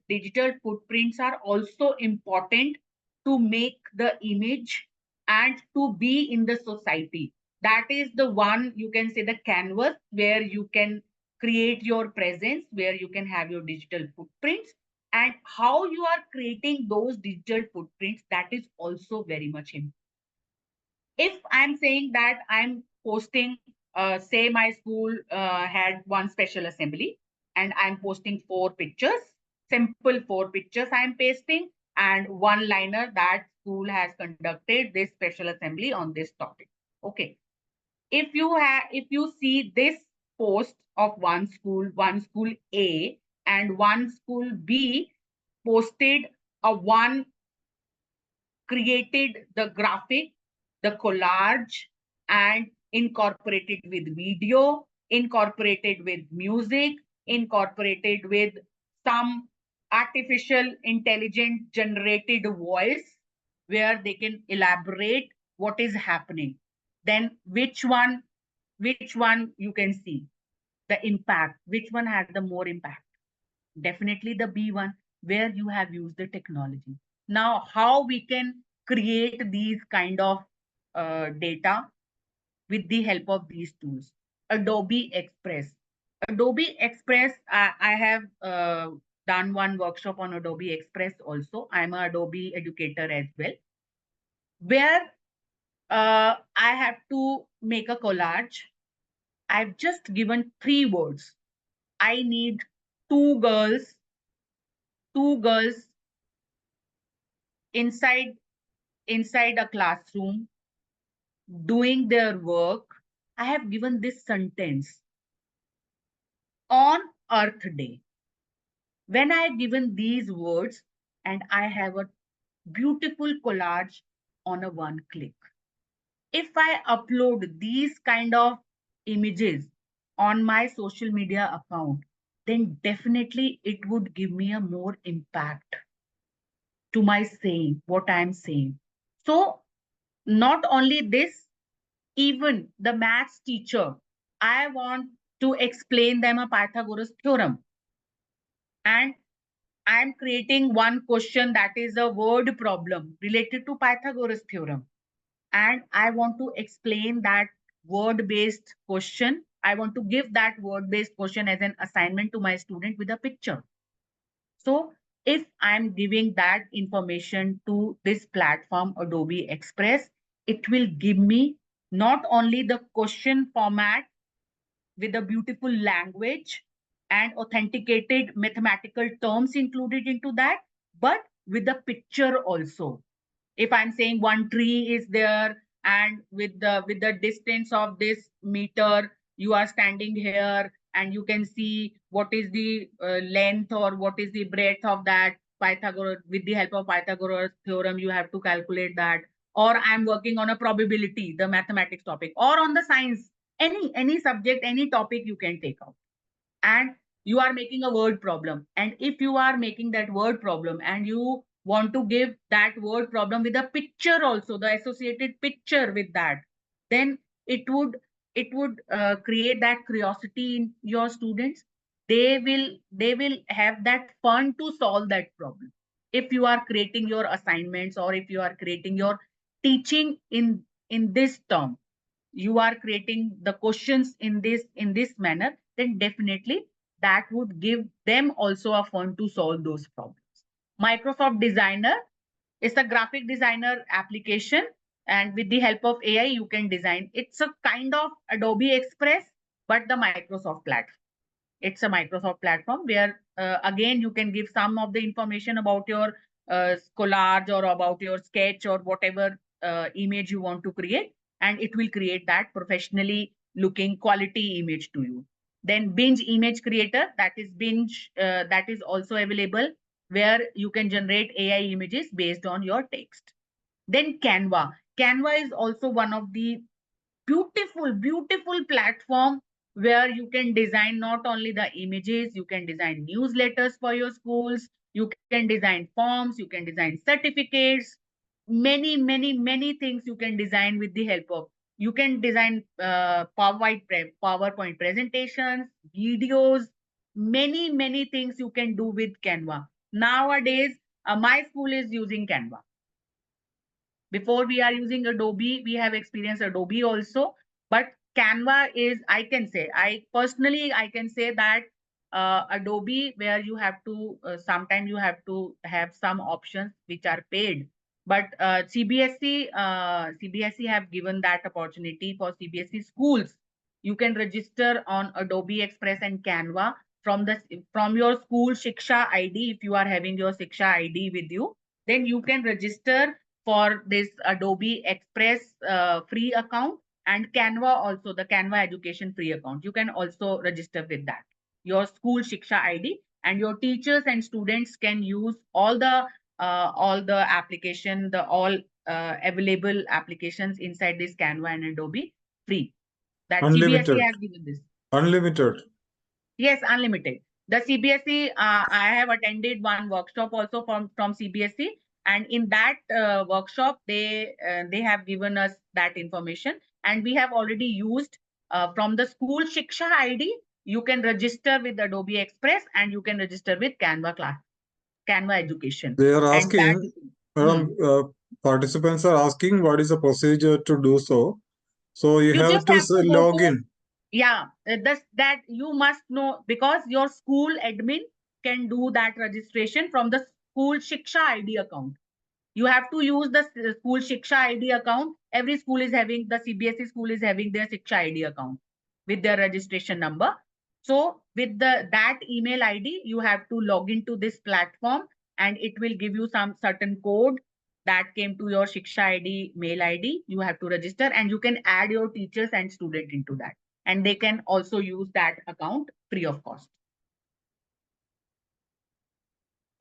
digital footprints are also important to make the image and to be in the society. That is the one, you can say, the canvas where you can create your presence, where you can have your digital footprints, and how you are creating those digital footprints, that is also very much important. If I'm saying that I'm posting, say my school had one special assembly and I'm posting 4 pictures, simple 4 pictures I'm pasting, and one liner that school has conducted this special assembly on this topic. Okay. If you see this post of one school A and one school B posted one created the graphic, the collage, and incorporated with video, incorporated with music, incorporated with some artificial intelligent generated voice where they can elaborate what is happening. Then which one you can see the impact, which one had the more impact? Definitely the B one. where you have used the technology. Now, how we can create these kind of data with the help of these tools? Adobe Express. Adobe Express, I have done one workshop on Adobe Express also. I'm an Adobe educator as well, where I have to make a collage. I've just given 3 words. I need two girls, two girls inside inside a classroom doing their work. I have given this sentence on Earth Day. When I have given these words, and I have a beautiful collage on a one click. If I upload these kind of images on my social media account, then definitely it would give me a more impact to my saying, what I'm saying. So not only this, even the maths teacher, I want to explain them a Pythagoras theorem. And I'm creating one question that is a word problem related to Pythagoras theorem. And I want to explain that word-based question. I want to give that word-based question as an assignment to my student with a picture. So if I'm giving that information to this platform, Adobe Express, it will give me not only the question format with a beautiful language and authenticated mathematical terms included into that, but with the picture also. If I'm saying one tree is there, and with the distance of this meter, you are standing here and you can see what is the length or what is the breadth of that. Pythagoras, with the help of Pythagoras theorem, you have to calculate that. Or I'm working on a probability, the mathematics topic, or on the science, any subject, any topic you can take out. And you are making a word problem, and if you are making that word problem and you want to give that word problem with a picture also, the associated picture with that, then it would create that curiosity in your students. They will have that fun to solve that problem. If you are creating your assignments, or if you are creating your teaching in this term, you are creating the questions in this manner, then definitely that would give them also a fun to solve those problems. Microsoft Designer is a graphic designer application, and with the help of AI you can design. It's a kind of Adobe Express, but the Microsoft platform. It's a Microsoft platform where again you can give some of the information about your collage or about your sketch or whatever image you want to create, and it will create that professionally looking quality image to you. Then Binge Image Creator, that is Binge, that is also available, where you can generate AI images based on your text. Then Canva. Canva is also one of the beautiful platform where you can design not only the images, you can design newsletters for your schools, you can design forms, you can design certificates, many things you can design with the help of. You can design PowerPoint presentations, videos, many things you can do with Canva. Nowadays, my school is using Canva. Before we are using Adobe, we have experienced Adobe also, but Canva is, I can say, I can say that Adobe, where you have to, sometimes you have to have some options which are paid, but CBSE have given that opportunity for CBSE schools. You can register on Adobe Express and Canva from your school Shiksha ID. If you are having your Shiksha ID with you, then you can register for this Adobe Express free account, and Canva also, the Canva education free account. You can also register with that, your school Shiksha ID, and your teachers and students can use all the application, the all available applications inside this Canva and Adobe free. That CBSE Unlimited. has given this. Unlimited. Yes, unlimited. The CBSE, I have attended one workshop also from CBSE, and in that workshop, they have given us that information, and we have already used from the school Shiksha ID. You can register with Adobe Express, and you can register with Canva education. They are And that, asking, Madam, participants are asking what is the procedure to do so. So you you have just to have to go log to, in. yeah, that you must know, because your school admin can do that registration from the school Shiksha ID account. You have to use the school Shiksha ID account. Every school is having, the CBSE school is having their Shiksha ID account with their registration number. So with that email ID, you have to log into this platform, and it will give you some certain code that came to your Shiksha ID mail ID. You have to register, and you can add your teachers and student into that. And they can also use that account free of cost.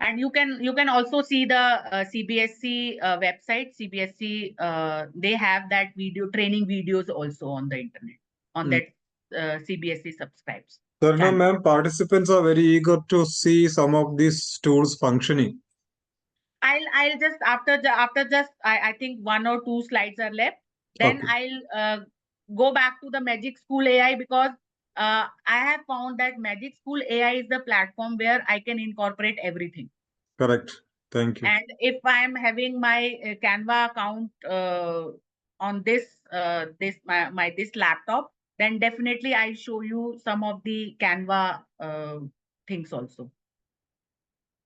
And you can also see the CBSE website. CBSE, they have that video training videos also on the internet, on that CBSE subscribes. Taruna ma'am, participants are very eager to see some of these tools functioning. I'll just after just I think 1 or 2 slides are left. Then Okay. I'll go back to the Magic School AI, because I have found that Magic School AI is the platform where I can incorporate everything. Correct. Thank you. And if I am having my Canva account on this this laptop, then definitely I show you some of the Canva things also.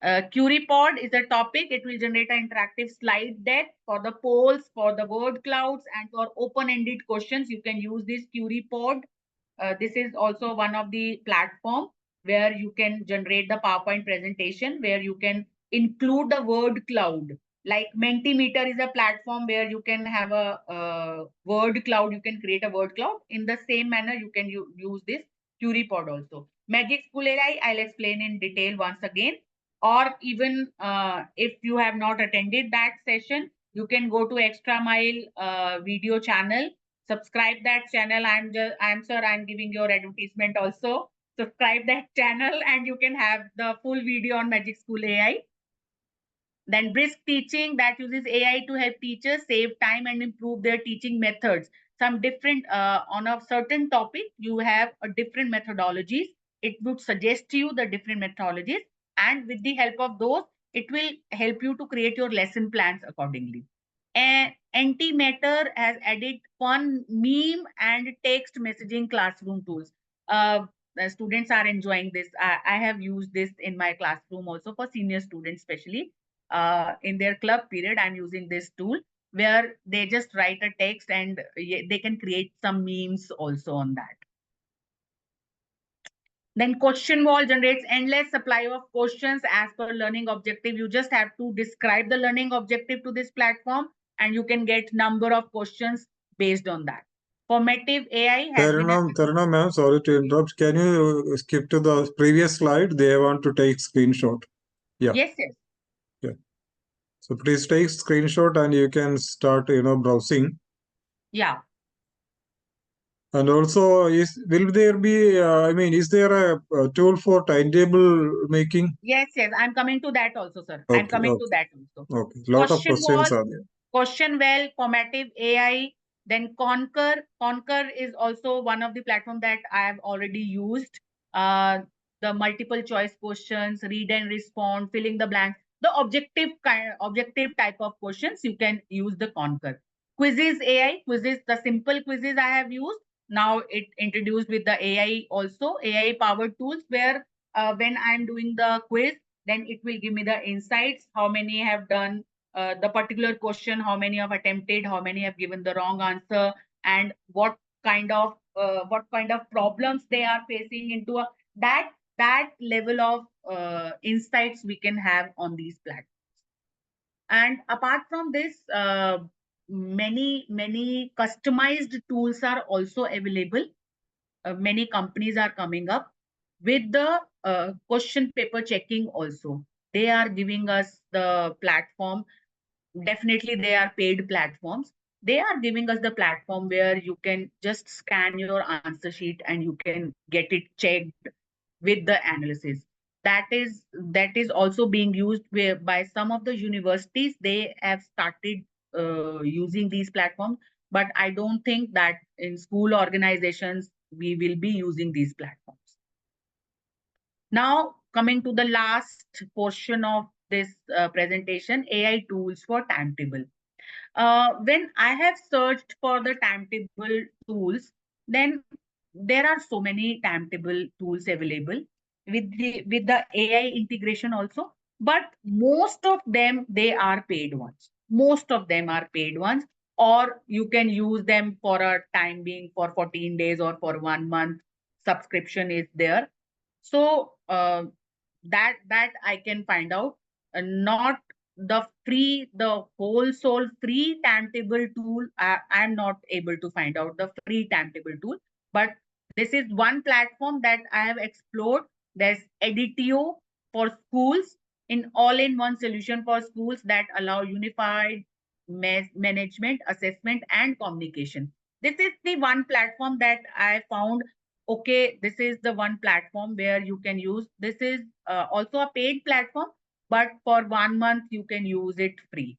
QueryPod is a topic. It will generate an interactive slide deck for the polls, for the word clouds, and for open-ended questions. You can use this QueryPod. This is also one of the platform where you can generate the PowerPoint presentation, where you can include the word cloud. Like Mentimeter is a platform where you can have a word cloud. You can create a word cloud. In the same manner, you can use this QueryPod also. Magic School AI, I'll explain in detail once again. Or even if you have not attended that session, you can go to Extra Mile video channel. Subscribe that channel. I'm sure I'm giving your advertisement also. Subscribe that channel, and you can have the full video on Magic School AI. Then Brisk Teaching, that uses AI to help teachers save time and improve their teaching methods. Some different on a certain topic, you have a different methodologies. It would suggest to you the different methodologies, and with the help of those, it will help you to create your lesson plans accordingly. And Antimatter has added fun meme and text messaging classroom tools. The students are enjoying this. I have used this in my classroom also for senior students, especially in their club period. I'm using this tool where they just write a text, and they can create some memes also on that. Then Question Wall generates endless supply of questions as per learning objective. You just have to describe the learning objective to this platform, and you can get number of questions based on that. Formative AI has been Taruna ma'am, sorry to interrupt. Can you skip to the previous slide? They want to take screenshot. Yeah. Yes. Yeah. So please take screenshot and you can start, browsing. Yeah. And also, will there be? Is there a tool for timetable making? Yes. I'm coming to that also, sir. Okay, I'm coming to that also. Okay. Lot of questions are there. Question Well, Formative AI, then Conquer. Conquer is also one of the platform that I have already used. The multiple choice questions, read and respond, filling the blanks, the objective type of questions, you can use the Conquer. Quizzes AI, quizzes, the simple quizzes I have used. Now it introduced with the AI also, AI powered tools, where when I'm doing the quiz, then it will give me the insights, how many have done the particular question, how many have attempted, how many have given the wrong answer, and what kind of problems they are facing into that level of insights we can have on these platforms. And apart from this, many customized tools are also available. Many companies are coming up with the question paper checking also. They are giving us the platform. Definitely they are paid platforms. They are giving us the platform where you can just scan your answer sheet and you can get it checked with the analysis. That is also being used by some of the universities. They have started using these platforms, but I don't think that in school organizations we will be using these platforms. Now, coming to the last portion of this presentation, AI tools for timetable. When I have searched for the timetable tools, then there are so many timetable tools available with the AI integration also. But most of them, they are paid ones. Most of them are paid ones, or you can use them for a time being for 14 days or for 1 month subscription is there. So that I can find out. Not the whole soul free timetable tool. I'm not able to find out the free timetable tool, but this is one platform that I have explored. There's Editio for schools, in all-in-one solution for schools that allow unified management, assessment, and communication. This is the one platform that I found. Okay, this is the one platform where you can use. This is also a paid platform, but for 1 month you can use it free.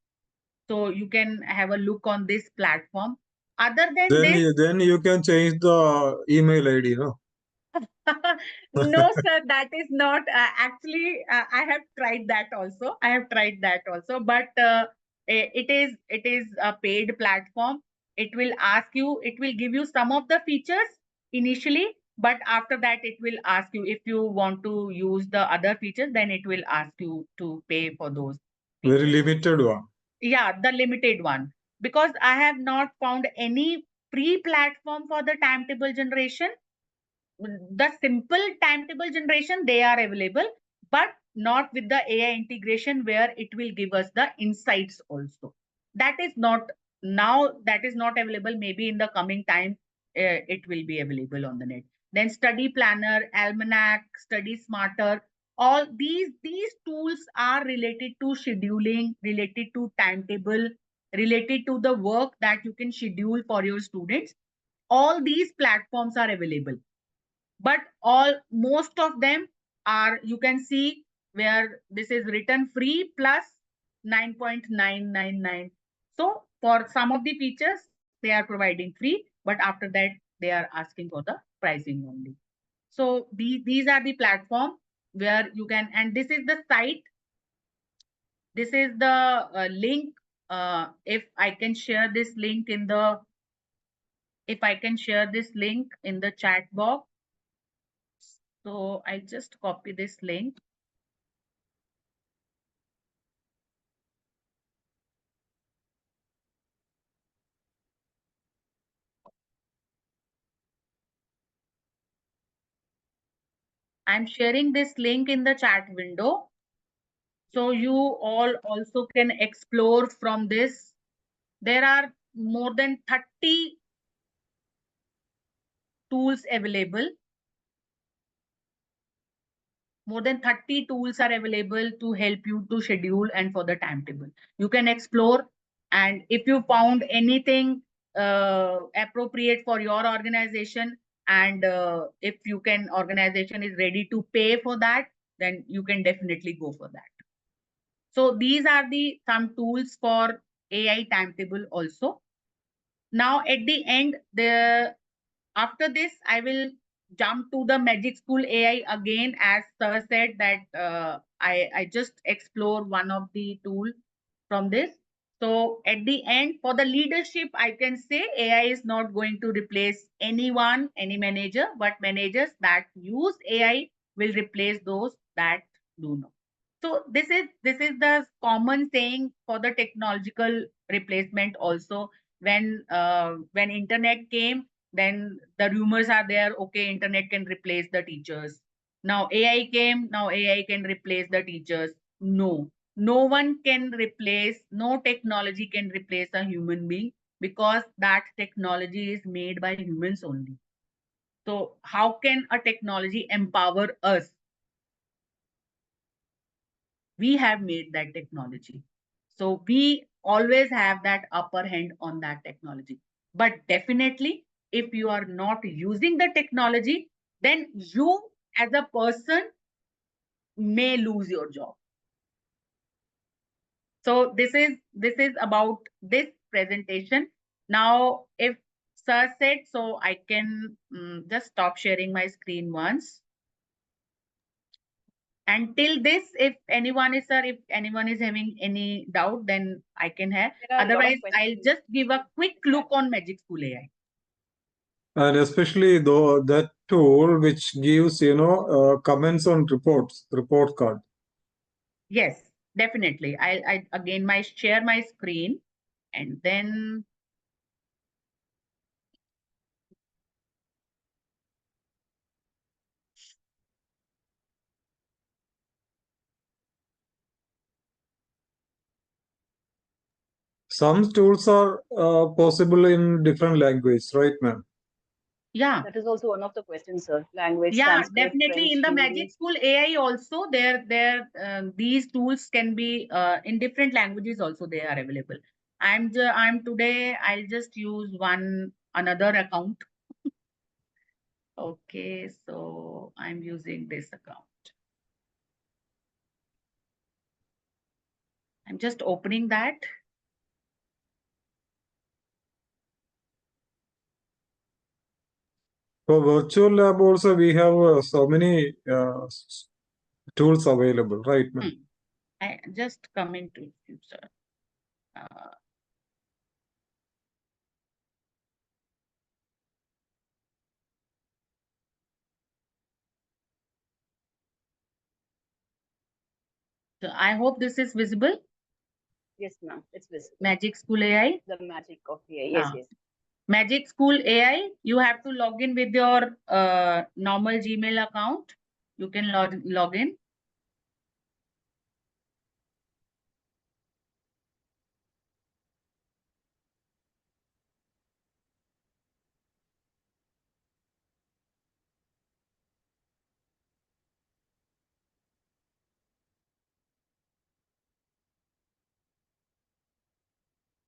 So you can have a look on this platform. Other than Then this, then you can change the email ID, no? no, sir, that is not I have tried that also. I have tried that also, but it is a paid platform. It will ask you, it will give you some of the features initially, but after that, it will ask you if you want to use the other features, then it will ask you to pay for those Very features. limited one. Yeah, the limited one, because I have not found any free platform for the timetable generation. The simple timetable generation, they are available, but not with the AI integration where it will give us the insights also. That is not now, that is not available. Maybe in the coming time, it will be available on the net. Then study planner, almanac, study smarter, all these tools are related to scheduling, related to timetable, related to the work that you can schedule for your students. All these platforms are available, but all most of them are, you can see where this is written free plus 9.999. So for some of the features they are providing free, but after that they are asking for the pricing only. So these are the platform where you can, and this is the site, this is the link. If I can share this link in the, if I can share this link in the chat box. So I'll just copy this link. I'm sharing this link in the chat window. So you all also can explore from this. There are more than 30 tools available. More than 30 tools are available to help you to schedule and for the timetable. You can explore, and if you found anything appropriate for your organization, and if you can, organization is ready to pay for that, then you can definitely go for that. So these are the some tools for AI timetable also. Now at the end, after this, I will jump to the Magic School AI again. As Sir said that I just explore one of the tool from this. So at the end, for the leadership, I can say AI is not going to replace anyone, any manager, but managers that use AI will replace those that do not. So this is the common saying for the technological replacement also. When internet came, then the rumors are there, okay, internet can replace the teachers. Now AI came, now AI can replace the teachers. No, no one can replace, no technology can replace a human being, because that technology is made by humans only. So how can a technology empower us? We have made that technology, so we always have that upper hand on that technology. But definitely, if you are not using the technology, then you as a person may lose your job. So this is about this presentation. Now if Sir said so, I can just stop sharing my screen once. Until this, if anyone is having any doubt, then I can have. There are a lot of Otherwise, I'll questions. just give a quick look on Magic School AI. And especially though that tool which gives, comments on report card. Yes, definitely. I again share my screen, and then Some tools are possible in different languages, right, ma'am? yeah. That is also one of the questions, sir. Language, Yeah, Sanskrit, definitely. French, In the Hindi. Magic School AI also, these tools can be in different languages also. They are available. I'm today. I'll just use another account. Okay, so I'm using this account. I'm just opening that. For virtual lab also, we have so many tools available, right, ma'am? I just come into future. So I hope this is visible. Yes, ma'am. It's visible. Magic School AI. The magic of AI. Yes, Ah. yes. Magic School AI, you have to log in with your normal Gmail account. You can log in.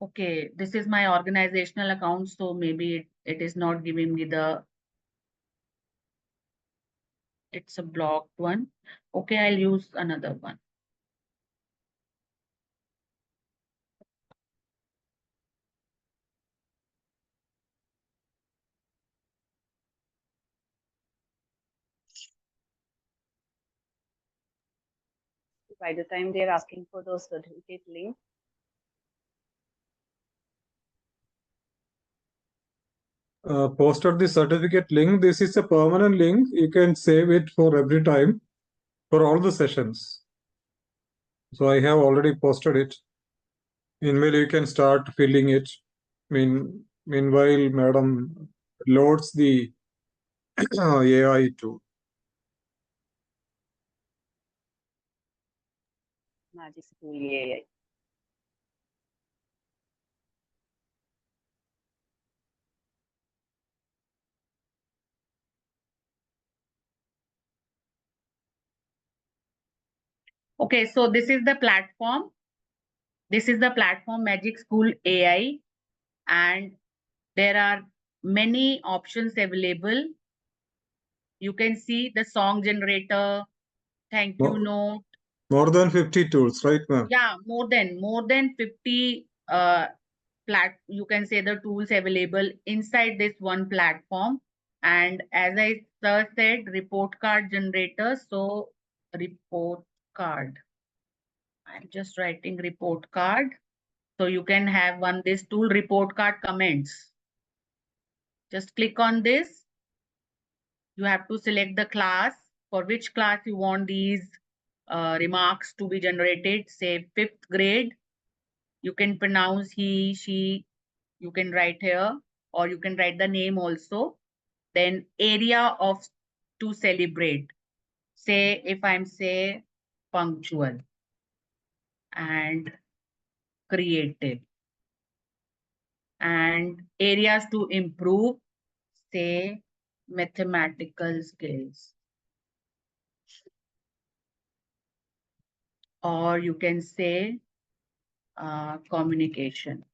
Okay, this is my organizational account, so maybe it is not giving me it's a blocked one. Okay, I'll use another one. By the time they're asking for those certificate link, Posted the certificate link. This is a permanent link. You can save it for every time for all the sessions. So I have already posted it. Meanwhile, you can start filling it. Meanwhile, madam loads the AI tool. Magic School AI. Okay, so this is the platform. This is the platform Magic School AI, and there are many options available. You can see the song generator, thank you note. More than 50 tools, right, ma'am? Yeah, more than 50 you can say the tools available inside this one platform. And as I said, report card generator. So report card. I'm just writing report card. So you can have this tool report card comments. Just click on this. You have to select the class, for which class you want these remarks to be generated, say 5th grade. You can pronounce he, she, you can write here, or you can write the name also. Then area to celebrate. Say if I'm say punctual and creative. And areas to improve, say mathematical skills. Or you can say communication.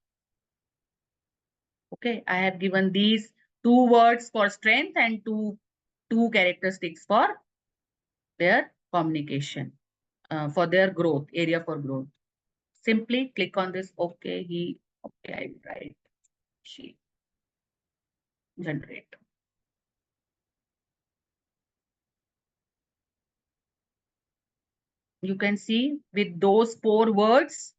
Okay, I have given these 2 words for strength and two characteristics for their communication, for their growth, area for growth. Simply click on this. Okay, I write she, generate. You can see with those 4 words,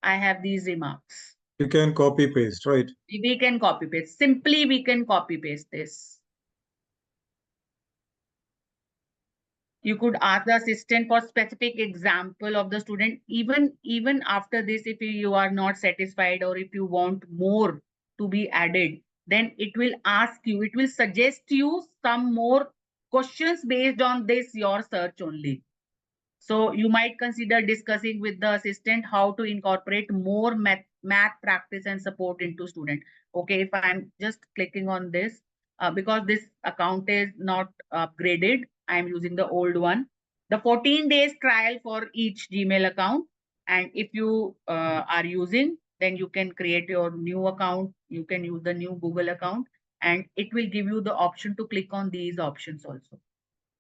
I have these remarks. You can copy paste, right? We can copy paste. Simply, we can copy paste this. You could ask the assistant for specific example of the student. Even after this, if you are not satisfied or if you want more to be added, then it will ask you, it will suggest you some more questions based on this your search only. So you might consider discussing with the assistant how to incorporate more math practice and support into student. Okay, if I'm just clicking on this, because this account is not upgraded, I'm using the old one. The 14 days trial for each Gmail account. And if you are using, then you can create your new account. You can use the new Google account, and it will give you the option to click on these options also.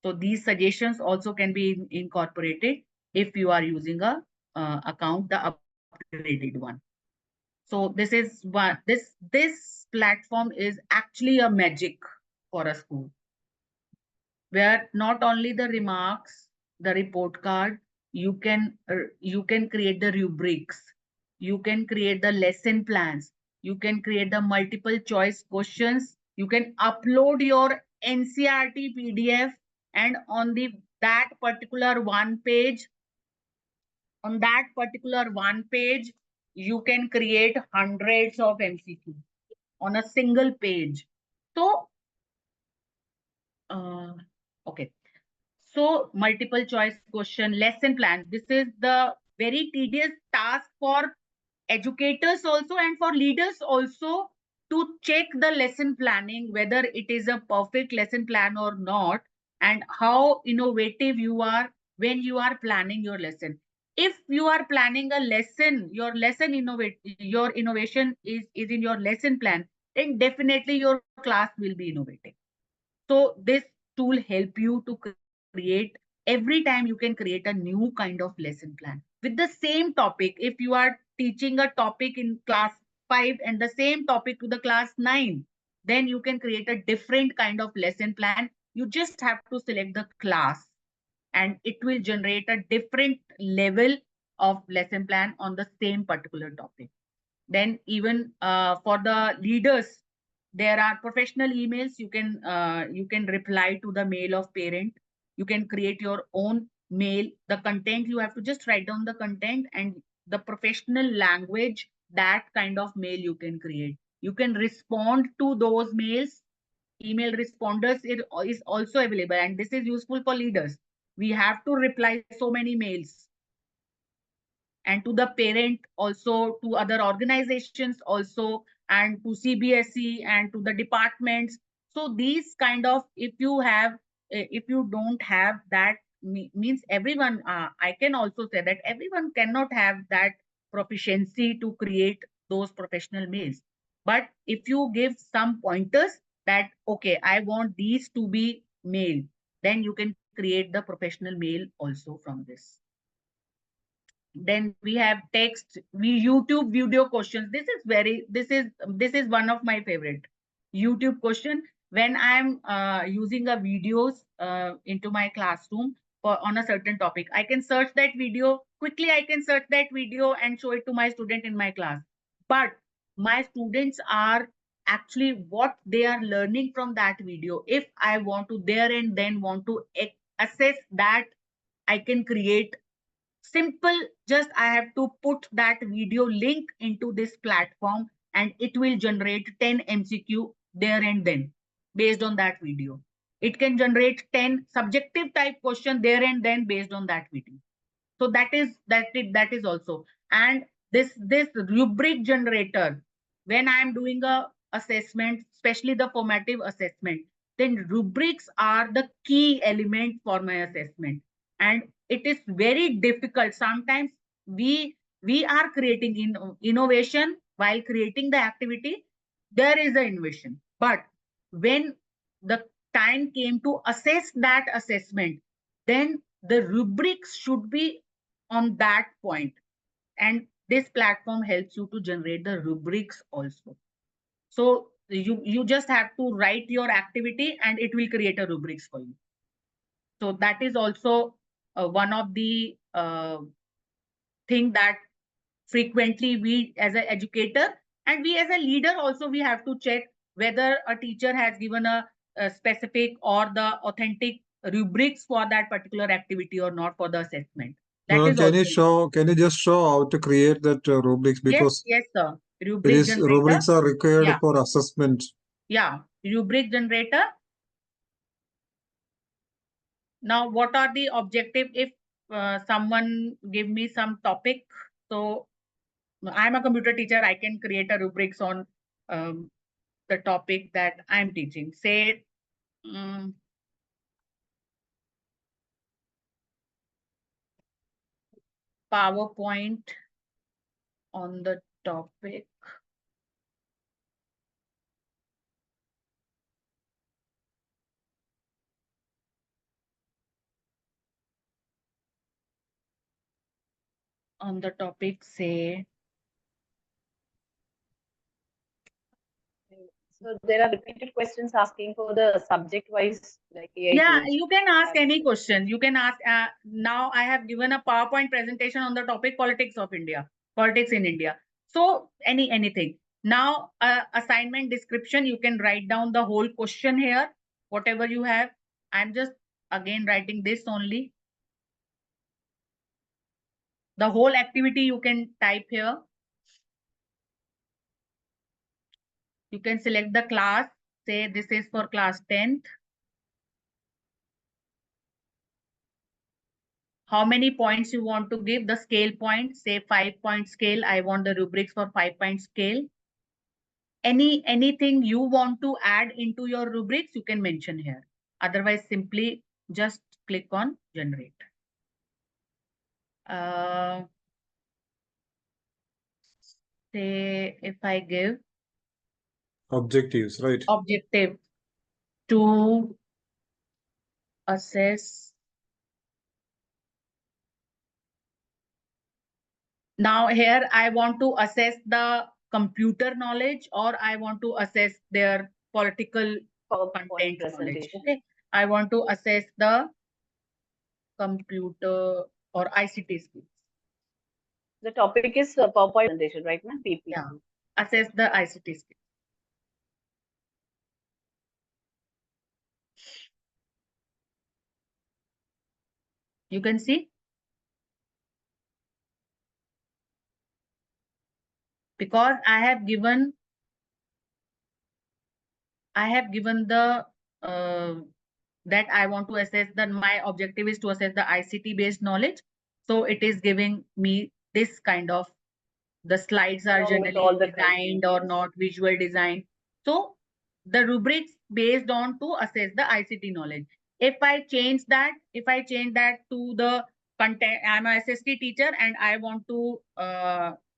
So these suggestions also can be incorporated if you are using a account, the upgraded one. So this is one. This platform is actually a magic for a school, where not only the remarks, the report card, you can create the rubrics, you can create the lesson plans, you can create the multiple choice questions, you can upload your NCRT PDF, and on the that particular one page, on that particular one page, you can create hundreds of MCQ on a single page. So, okay. So multiple choice question, lesson plans. This is the very tedious task for educators also and for leaders also, to check the lesson planning, whether it is a perfect lesson plan or not, and how innovative you are when you are planning your lesson. If you are planning a lesson, your innovation is in your lesson plan, then definitely your class will be innovative. So this tool help you to create, every time you can create a new kind of lesson plan with the same topic. If you are teaching a topic in class 5 and the same topic to the class 9, then you can create a different kind of lesson plan. You just have to select the class, and it will generate a different level of lesson plan on the same particular topic. Then even for the leaders, there are professional emails. You can reply to the mail of parent. You can create your own mail. The content, you have to just write down the content and the professional language, that kind of mail you can create. You can respond to those mails. Email responders is also available, and this is useful for leaders. We have to reply so many mails, and to the parent also, to other organizations also, and to CBSE and to the departments. So these kind of, if you have, if you don't have that, means everyone, I can also say that everyone cannot have that proficiency to create those professional mails. But if you give some pointers that, okay, I want these to be mailed, then you can create the professional mail also from this. Then we have text, we YouTube video questions. This is one of my favorite YouTube question. When I'm using a videos into my classroom for on a certain topic, I can search that video quickly. I can search that video and show it to my student in my class. But my students are actually what they are learning from that video. If I want to there and then want to assess that, I can create simple, just I have to put that video link into this platform, and it will generate 10 MCQ there and then based on that video. It can generate 10 subjective type question there and then based on that video. So that is also. And this rubric generator, when I am doing a assessment, especially the formative assessment, then rubrics are the key element for my assessment. And it is very difficult sometimes. We are creating innovation while creating the activity. There is an innovation, but when the time came to assess that assessment, then the rubrics should be on that point. And this platform helps you to generate the rubrics also. So you just have to write your activity and it will create a rubrics for you. So that is also one of the thing that frequently we as an educator and we as a leader also we have to check whether a teacher has given a specific or the authentic rubrics for that particular activity or not for the assessment. That is also. Can you just show how to create that rubrics, because yes sir, it rubric is generator. rubrics are required Yeah. for assessment. Yeah, rubric generator. Now, what are the objective if someone give me some topic? So I'm a computer teacher. I can create a rubrics on the topic that I'm teaching. Say, PowerPoint on the topic. On the topic, say. So there are repeated questions asking for the subject-wise, like AI Yeah, tools. you can ask any question. You can ask. Now I have given a PowerPoint presentation on the topic politics of India, politics in India. So anything. Now assignment description, you can write down the whole question here, whatever you have. I'm just again writing this only. The whole activity you can type here. You can select the class. Say this is for class 10th. How many points you want to give, the scale point, say 5-point scale. I want the rubrics for 5-point scale. Anything you want to add into your rubrics, you can mention here. Otherwise, simply just click on generate. Say if I give Objectives, right? Objective to assess. Now here I want to assess the computer knowledge or I want to assess their political content knowledge. Okay, I want to assess the computer or ICT skills. The topic is PowerPoint presentation, right, ma'am? PPT. Yeah, assess the ICT skills. You can see. Because I have given the that I want to assess that my objective is to assess the ICT based knowledge. So it is giving me this kind of, the slides are generally designed or not, visual design. So the rubrics based on to assess the ICT knowledge. If I change that to the content, I'm a SST teacher and I want to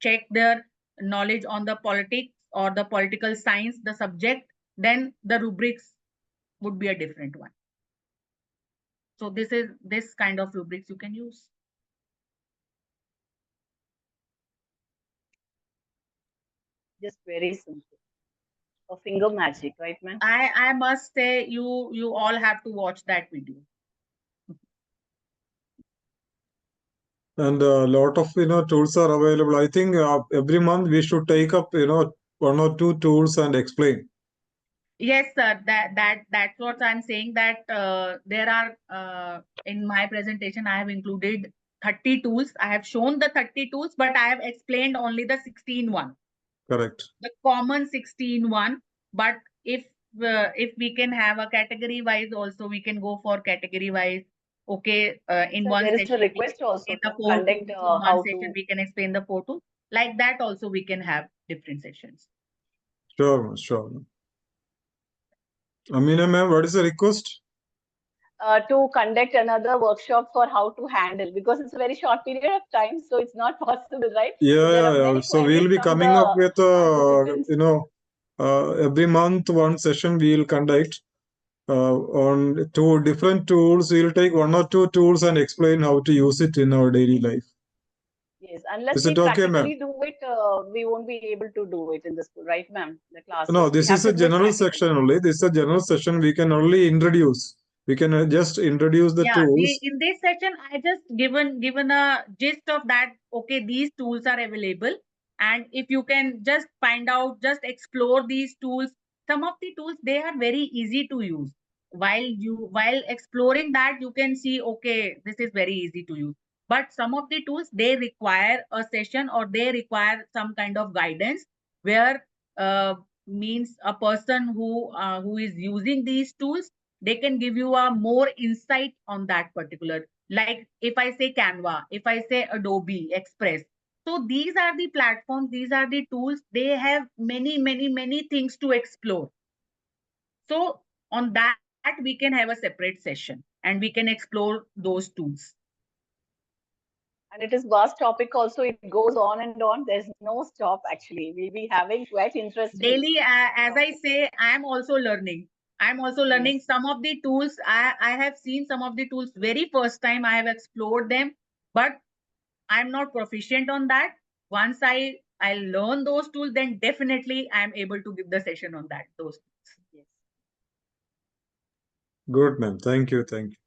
check their knowledge on the politics or the political science, the subject, then the rubrics would be a different one. So this kind of rubrics you can use. Just very simple. A finger magic, right, ma'am? I must say you all have to watch that video. And a lot of tools are available. I think every month we should take up 1 or 2 tools and explain. Yes, sir. That's what I'm saying. That there are in my presentation I have included 30 tools. I have shown the 30 tools, but I have explained only the 16 one. Correct. The common 16 one. But if we can have a category wise, also we can go for category wise. Okay, in so one there session, is a request also in the to 4 conduct tools, in one session to... we can explain the 4 tools. Like that also we can have different sessions. Sure, sure. Amina ma'am, what is the request? To conduct another workshop for how to handle, because it's a very short period of time, so it's not possible, right? Yeah. So we'll be coming up with every month one session we will conduct on 2 different tools. We'll take 1 or 2 tools and explain how to use it in our daily life. Yes, unless Is we it okay, practically do it, we won't be able to do it in the school, right, ma'am? The classes. No, this is a general section only. This is a general session. We can only introduce We can just introduce the tools. In this session, I just given a gist of that. Okay, these tools are available, and if you can just find out, just explore these tools. Some of the tools, they are very easy to use. While exploring that, you can see, okay, this is very easy to use. But some of the tools, they require a session, or they require some kind of guidance, where means a person who is using these tools, they can give you a more insight on that particular. Like if I say Canva, if I say Adobe Express, so these are the platforms, these are the tools, they have many things to explore. So on that, we can have a separate session and we can explore those tools. And it is vast topic also. It goes on and on. There's no stop actually. We'll be having quite interesting. Daily, as I say, I'm also learning. I'm also learning some of the tools. I have seen some of the tools very first time. I have explored them, but I'm not proficient on that. Once I learn those tools, then definitely I'm able to give the session on that. Those tools. Yes. Good, ma'am. Thank you. Thank you.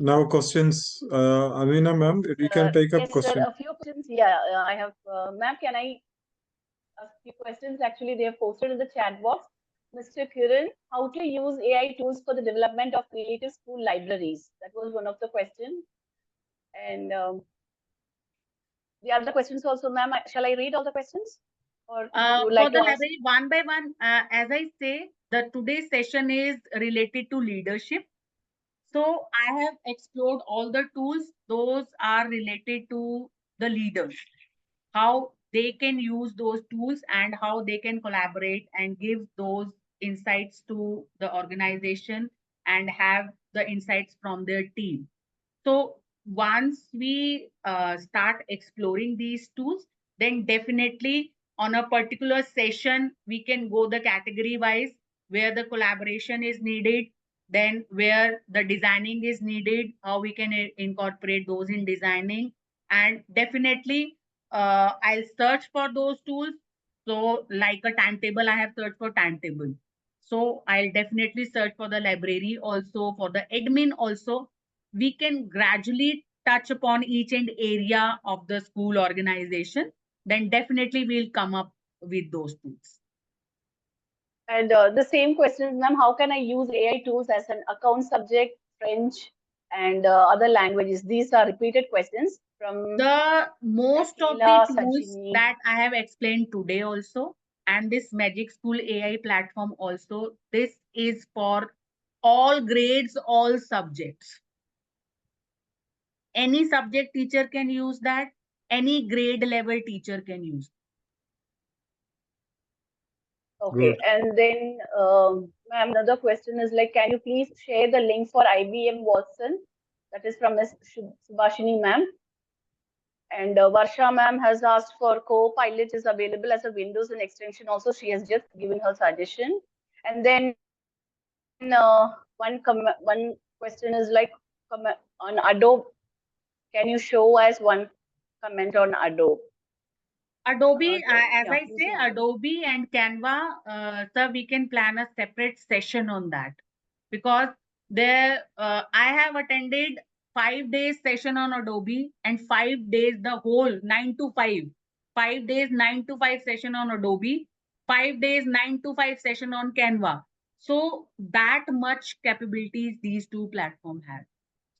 Now questions, Amina ma'am, you can take up Yes, questions. sir. A few questions. Yeah, I have. Ma'am, can I ask few questions? Actually, they have posted in the chat box. Mr. Kiran, how to use AI tools for the development of creative school libraries? That was one of the questions. And the other questions also, ma'am. Shall I read all the questions, or you would For like the to ask? library, one by one, as I say, the today's session is related to leadership. So I have explored all the tools. Those are related to the leaders, how they can use those tools and how they can collaborate and give those insights to the organization and have the insights from their team. So once we start exploring these tools, then definitely on a particular session, we can go the category wise, where the collaboration is needed, then where the designing is needed, how we can incorporate those in designing. And definitely, I'll search for those tools. So like a timetable, I have searched for timetable. So I'll definitely search for the library also, for the admin also. We can gradually touch upon each and area of the school organization, then definitely we'll come up with those tools. And the same questions, ma'am. How can I use AI tools as an account subject, French, and other languages? These are repeated questions from The most of the Akila tools Sajini. that I have explained today also, and this Magic School AI platform also, this is for all grades, all subjects. Any subject teacher can use that. Any grade level teacher can use. Okay, Good. and then, ma'am, another question is like, can you please share the link for IBM Watson? That is from Ms. Subhashini, ma'am. And Varsha, ma'am, has asked for Copilot is available as a Windows and extension. Also, she has just given her suggestion. And then one question is like on Adobe. Can you show us one comment on Adobe? Adobe, as Yeah, I please say, go ahead. Adobe and Canva, sir, we can plan a separate session on that, because there I have attended 5 days session on Adobe and 5 days the whole 9 to 5, 5 days 9 to 5 session on Adobe, 5 days 9 to 5 session on Canva. So that much capabilities these two platforms have.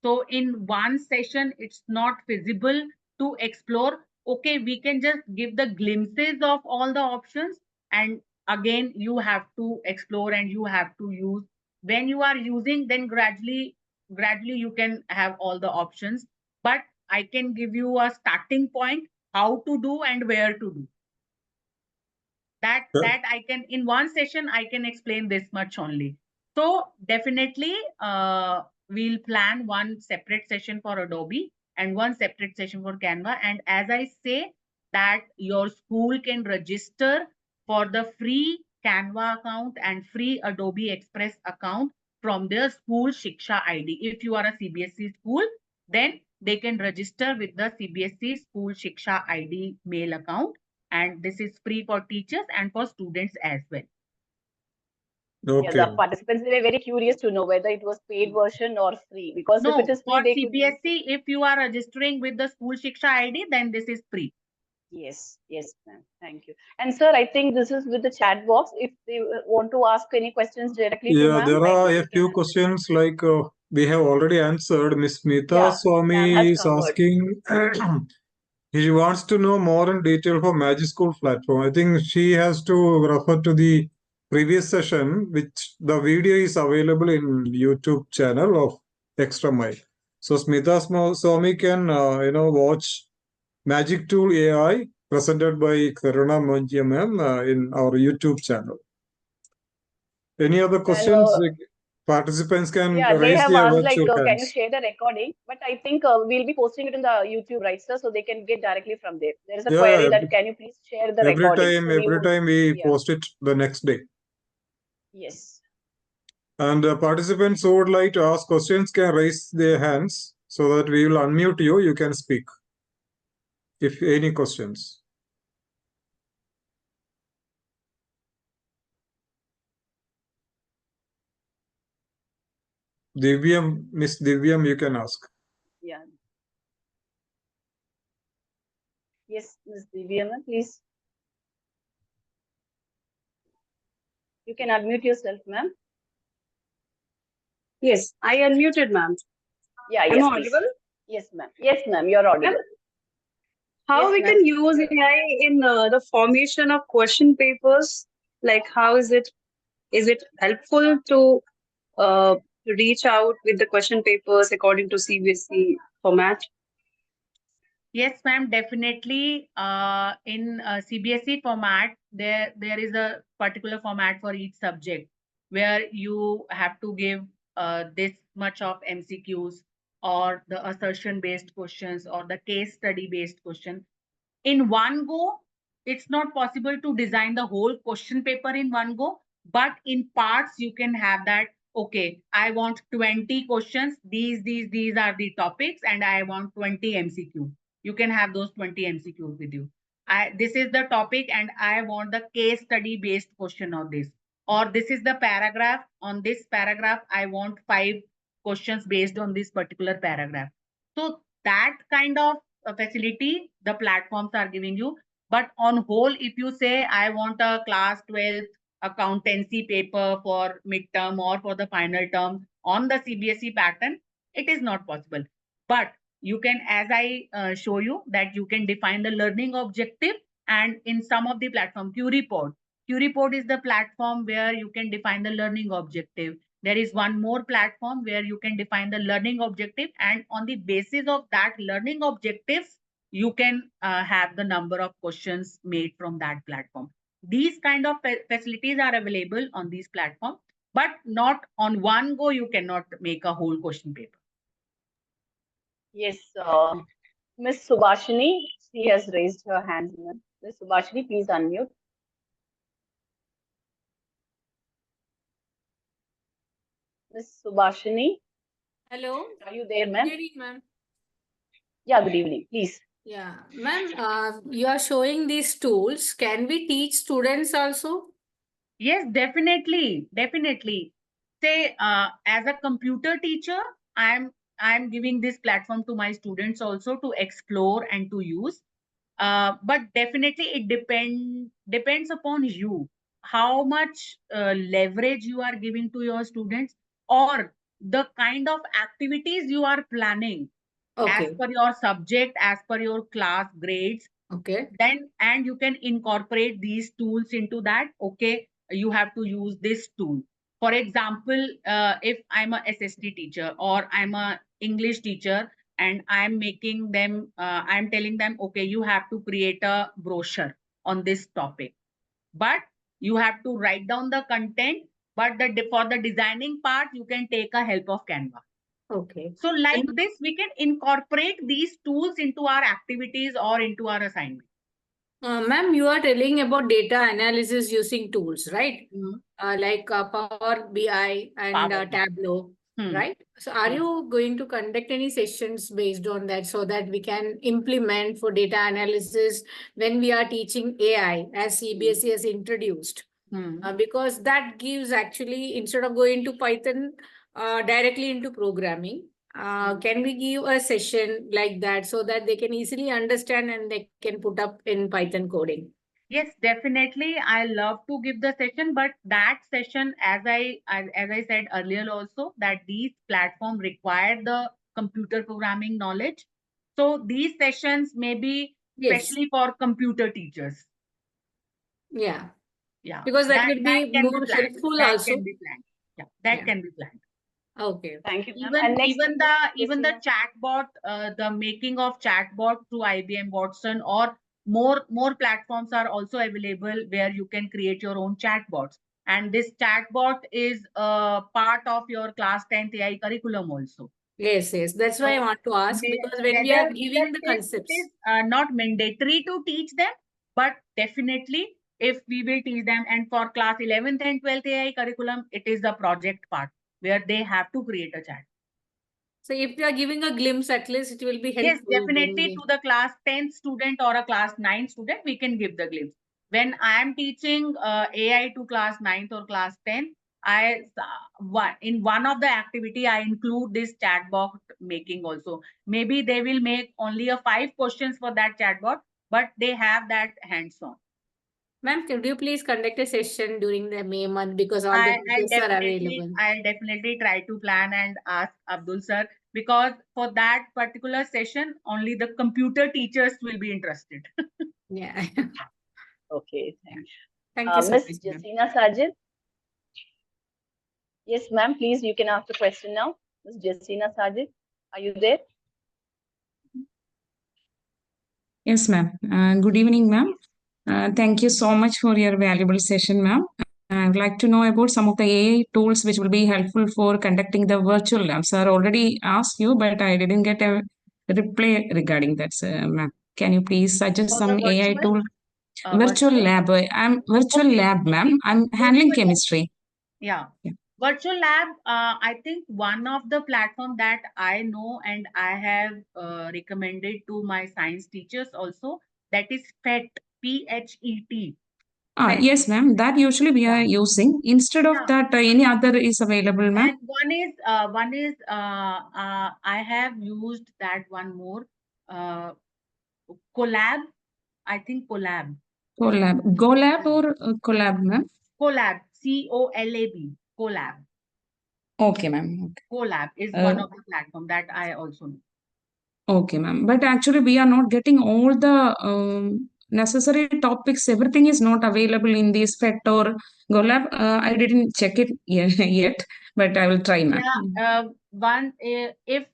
So in one session, it's not feasible to explore. Okay, we can just give the glimpses of all the options. And again, you have to explore and you have to use. When you are using, then gradually you can have all the options. But I can give you a starting point, how to do and where to do. That I can, in one session I can explain this much only. So definitely we'll plan one separate session for Adobe and one separate session for Canva. And as I say, that your school can register for the free Canva account and free Adobe Express account from their school Shiksha ID. If you are a CBSE school, then they can register with the CBSE school Shiksha ID mail account, and this is free for teachers and for students as well. Okay. the participants, they were very curious to know whether it was paid version or free. Because if it No, is free, for they could use. CBSE, if you are registering with the School Shiksha ID, then this is free. Yes, yes, ma'am. Thank you. And sir, I think this is with the chat box. If they want to ask any questions directly to Yeah, ma'am, there I are think a they can few answer. questions like we have already answered. Miss Smita Yeah, ma'am has Swami is covered. asking, he wants to know more in detail for Magic School platform. I think she has to refer to the previous session, which the video is available in YouTube channel of Extra Mile. So Smita Swami can watch Magic Tool AI presented by Taruna Mongia ma'am in our YouTube channel. Any other And questions? Participants can yeah, they raise have their asked like, virtual can you hands. share the recording? But I think we'll be posting it in the YouTube, right, sir? So they can get directly from there. There is a Yeah, query that can you please share the every recording? time, So we every would, time we yeah, post it the next day. yes. And participants who would like to ask questions can raise their hands so that we will unmute you. You can speak if any questions. Divyam, Miss Divyam, you can ask. Yeah. Yes, Ms. Divya, ma'am, please. You can unmute yourself, ma'am. Yes, I unmuted, ma'am. Yeah, Am yes, I please. audible? Yes, ma'am. Yes, ma'am, you're Ma'am, audible. how Yes, we ma'am. can use AI in the formation of question papers? Like, how is it? Is it helpful to uh, reach out with the question papers according to CBSE format? Yes, ma'am, definitely. In CBSE format, there is a particular format for each subject where you have to give this much of MCQs or the assertion based questions or the case study based question in one go. It's not possible to design the whole question paper in one go, but in parts you can have that. Okay, I want 20 questions. These are the topics, and I want 20 MCQ. You can have those 20 MCQs with you. This is the topic, and I want the case study based question on this. Or this is the paragraph. On this paragraph, I want 5 questions based on this particular paragraph. So that kind of facility the platforms are giving you. But on whole, if you say I want a class 12th accountancy paper for midterm or for the final term on the CBSE pattern, it is not possible. But you can, as I show you, that you can define the learning objective. And in some of the platform, QReport is the platform where you can define the learning objective. There is one more platform where you can define the learning objective, and on the basis of that learning objectives, you can have the number of questions made from that platform. These kind of facilities are available on these platforms, but not on one go. You cannot make a whole question paper. Yes, Miss Subhashini, she has raised her hand, ma'am. Miss Subhashini, please unmute. Miss Subhashini, Hello. are you there, Good ma'am? evening, ma'am. Yeah, good evening, please. Yeah, ma'am, you are showing these tools. Can we teach students also? Yes, definitely, definitely. Say, as a computer teacher, I'm giving this platform to my students also to explore and to use. But definitely, it depends upon you how much leverage you are giving to your students, or the kind of activities you are planning as Okay. per your subject, as per your class grades. Okay. Then, and you can incorporate these tools into that. Okay, you have to use this tool. For example, if I'm a SST teacher or I'm a English teacher, and I'm making them, I'm telling them, okay, you have to create a brochure on this topic, but you have to write down the content. But for the designing part, you can take a help of Canva. Okay. So like And this, we can incorporate these tools into our activities or into our assignment. ma'am, you are telling about data analysis using tools, right? Like Power BI and Power BI. Tableau, Hmm. right? So are Hmm. you going to conduct any sessions based on that so that we can implement for data analysis when we are teaching AI as CBSE has introduced? because that gives actually, instead of going to Python directly into programming, can we give a session like that so that they can easily understand and they can put up in Python coding? Yes, definitely. I love to give the session, but that session, as I said earlier also, that these platforms require the computer programming knowledge. So these sessions may be especially for computer teachers. Yeah. Yeah. Because that will that be can more be planned. helpful That also. can be planned. Yeah, that can be planned. Okay. Thank you, ma'am. Even And next even the chatbot, the making of chatbot through IBM Watson, or more platforms are also available where you can create your own chatbots. And this chatbot is part of your class 10th AI curriculum also. Yes, yes. That's why I want to ask, because when we are giving the concepts, it is not mandatory to teach them, but definitely if we will teach them. And for class 11th and 12th AI curriculum, it is the project part where they have to create a chat. So if you are giving a glimpse, at least it will be helpful. Yes, definitely to the class 10 student or a class 9 student, we can give the glimpse. When I am teaching AI to class 9th or class 10, in one of the activity, I include this chatbot making also. Maybe they will make only a 5 questions for that chatbot, but they have that hands-on. Ma'am, could you please conduct a session during the May month, because all the teachers are available? I'll definitely try to plan and ask Abdul sir, because for that particular session, only the computer teachers will be interested. Yeah. Okay, thanks. Thank you so Miss much, ma'am. Jasina Sajid. Yes, ma'am, please, you can ask the question now. Miss Jasina Sajid, are you there? Yes, ma'am. Good evening, ma'am. Thank you so much for your valuable session, ma'am. I would like to know about some of the AI tools which will be helpful for conducting the virtual labs. I already asked you, but I didn't get a reply regarding that, ma'am. Can you please suggest For the some AI tool? Virtual virtual? lab. I'm virtual lab, ma'am. I'm handling chemistry. Yeah. Virtual lab, I think one of the platform that I know and I have recommended to my science teachers also, that is PHET, PHET. Yes, ma'am. That usually we are using. Instead of that, any other is available, ma'am? And one is I have used that one more, collab. I think collab. Collab. GoLab or collab, ma'am? Collab, COLAB, collab. Okay, ma'am. Okay. Collab is one of the platform that I also know. Okay, ma'am. But actually, we are not getting all the necessary topics. Everything is not available in this FET or GoLab. I didn't check it yet, but I will try, ma'am. Yeah, if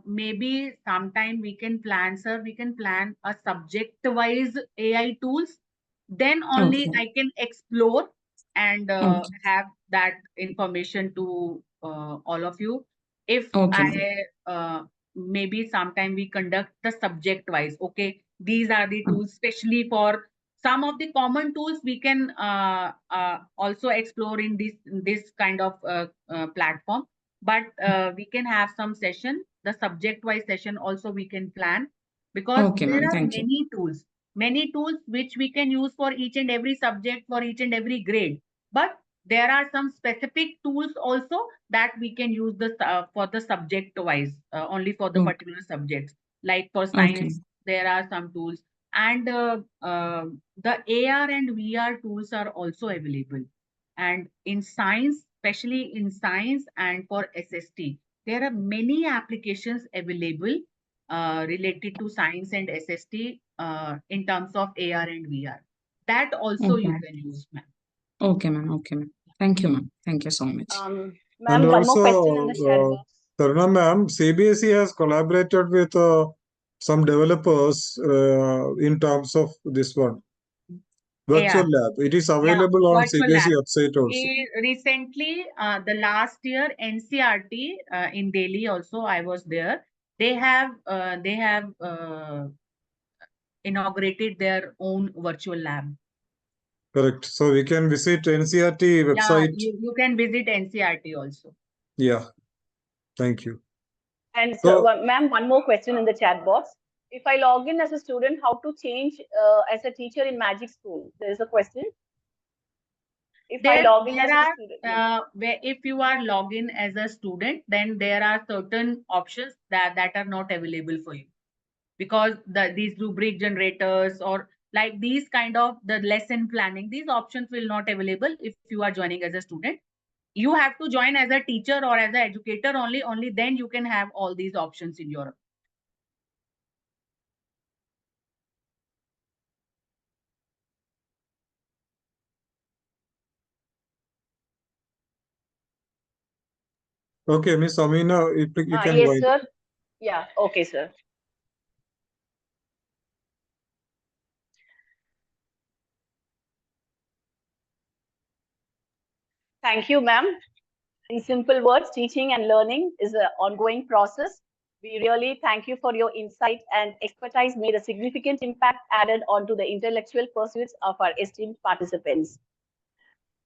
maybe sometime we can plan, sir, we can plan a subject-wise AI tools. Then only Okay. I can explore and Okay. have that information to all of you. If Okay, maybe sometime we conduct the subject-wise. Okay, these are the tools, especially for some of the common tools we can also explore in this kind of platform. But we can have some session, the subject wise session also we can plan, because Okay, there ma'am. are Thank you. many tools which we can use for each and every subject, for each and every grade. But there are some specific tools also that we can use for the subject wise, only for the Okay. particular subjects. Like for Okay. science, there are some tools, and the AR and VR tools are also available. And in science, especially in science and for SST, there are many applications available related to science and SST in terms of AR and VR. That also you Okay. can use, ma'am. Okay, ma'am. Okay, ma'am. Thank you, ma'am. Thank you so much. And Ma'am, one more question in the chat also, box. Taruna ma'am, CBSE has collaborated with some developers in terms of this one. Virtual AR. lab. It is available on Virtual CBSE lab. website also. Recently, the last year, NCRT in Delhi also, I was there. They have inaugurated their own virtual lab. Correct. So we can visit NCRT Yeah, website. you can visit NCRT also. Yeah. Thank you. And So, ma'am, one more question in the chat box. If I log in as a student, how to change as a teacher in Magic School? There is a question. If I log in as a are, student. if you are login as a student, then there are certain options that are not available for you, because these rubric generators or like these kind of the lesson planning, these options will not available if you are joining as a student. You have to join as a teacher or as an educator only then you can have all these options in your. Okay, Miss Amina, you can go Yes, ahead. sir. Yeah, okay, sir. Thank you, ma'am. In simple words, teaching and learning is an ongoing process. We really thank you for your insight and expertise made a significant impact added onto the intellectual pursuits of our esteemed participants.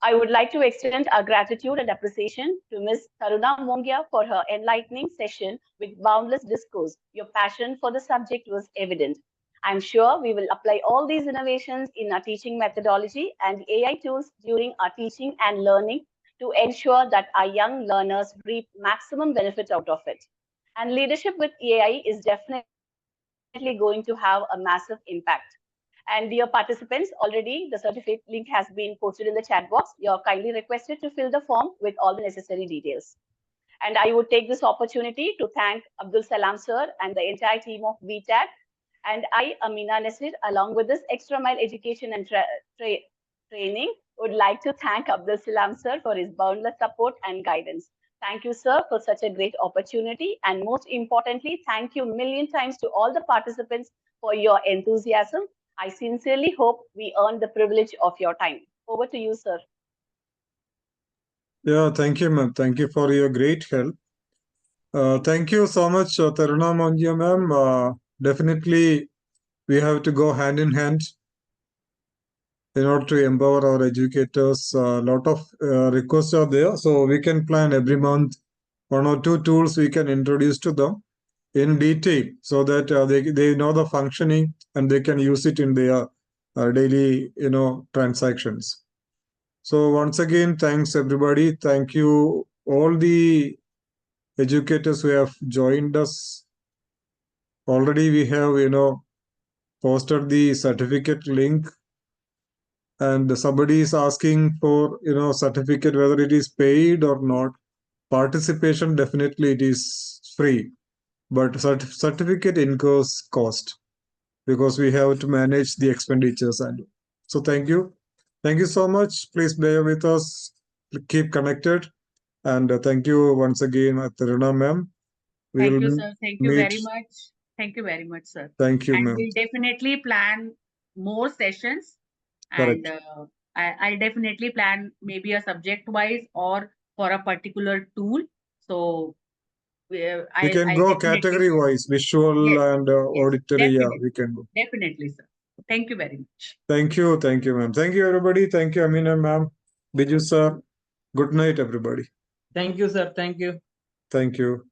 I would like to extend our gratitude and appreciation to Ms. Taruna Mongia for her enlightening session with boundless discourse. Your passion for the subject was evident. I'm sure we will apply all these innovations in our teaching methodology and AI tools during our teaching and learning to ensure that our young learners reap maximum benefit out of it. And leadership with AI is definitely going to have a massive impact. And dear participants, already the certificate link has been posted in the chat box. You're kindly requested to fill the form with all the necessary details. And I would take this opportunity to thank Abdul Salam sir and the entire team of VTAC. And I, Amina Nasir, along with this Extra Mile Education and Training, would like to thank Abdul Salam sir for his boundless support and guidance. Thank you, sir, for such a great opportunity. And most importantly, thank you a million times to all the participants for your enthusiasm. I sincerely hope we earned the privilege of your time. Over to you, sir. Yeah, thank you, ma'am. Thank you for your great help. Thank you so much, Taruna Mongia, ma'am. Definitely, we have to go hand in hand in order to empower our educators. A lot of requests are there, so we can plan every month 1 or 2 tools we can introduce to them in detail, so that they know the functioning and they can use it in their daily transactions. So once again, thanks everybody. Thank you all the educators who have joined us. Already we have posted the certificate link, and somebody is asking for certificate, whether it is paid or not. Participation, definitely it is free, but certificate incurs cost, because we have to manage the expenditures. And so thank you so much. Please bear with us, keep connected, and thank you once again, Taruna ma'am. We Thank you, will sir. Thank you meet. very much. Thank you very much, sir. Thank you, And ma'am. we'll definitely plan more sessions. Correct. And I'll definitely plan maybe a subject wise or for a particular tool. So We can go category wise, visual Yes, and auditory. Yeah, we can go. Definitely, sir. Thank you very much. Thank you, ma'am. Thank you, everybody. Thank you, Amina ma'am, Biju sir. Good night, everybody. Thank you, sir. Thank you. Thank you.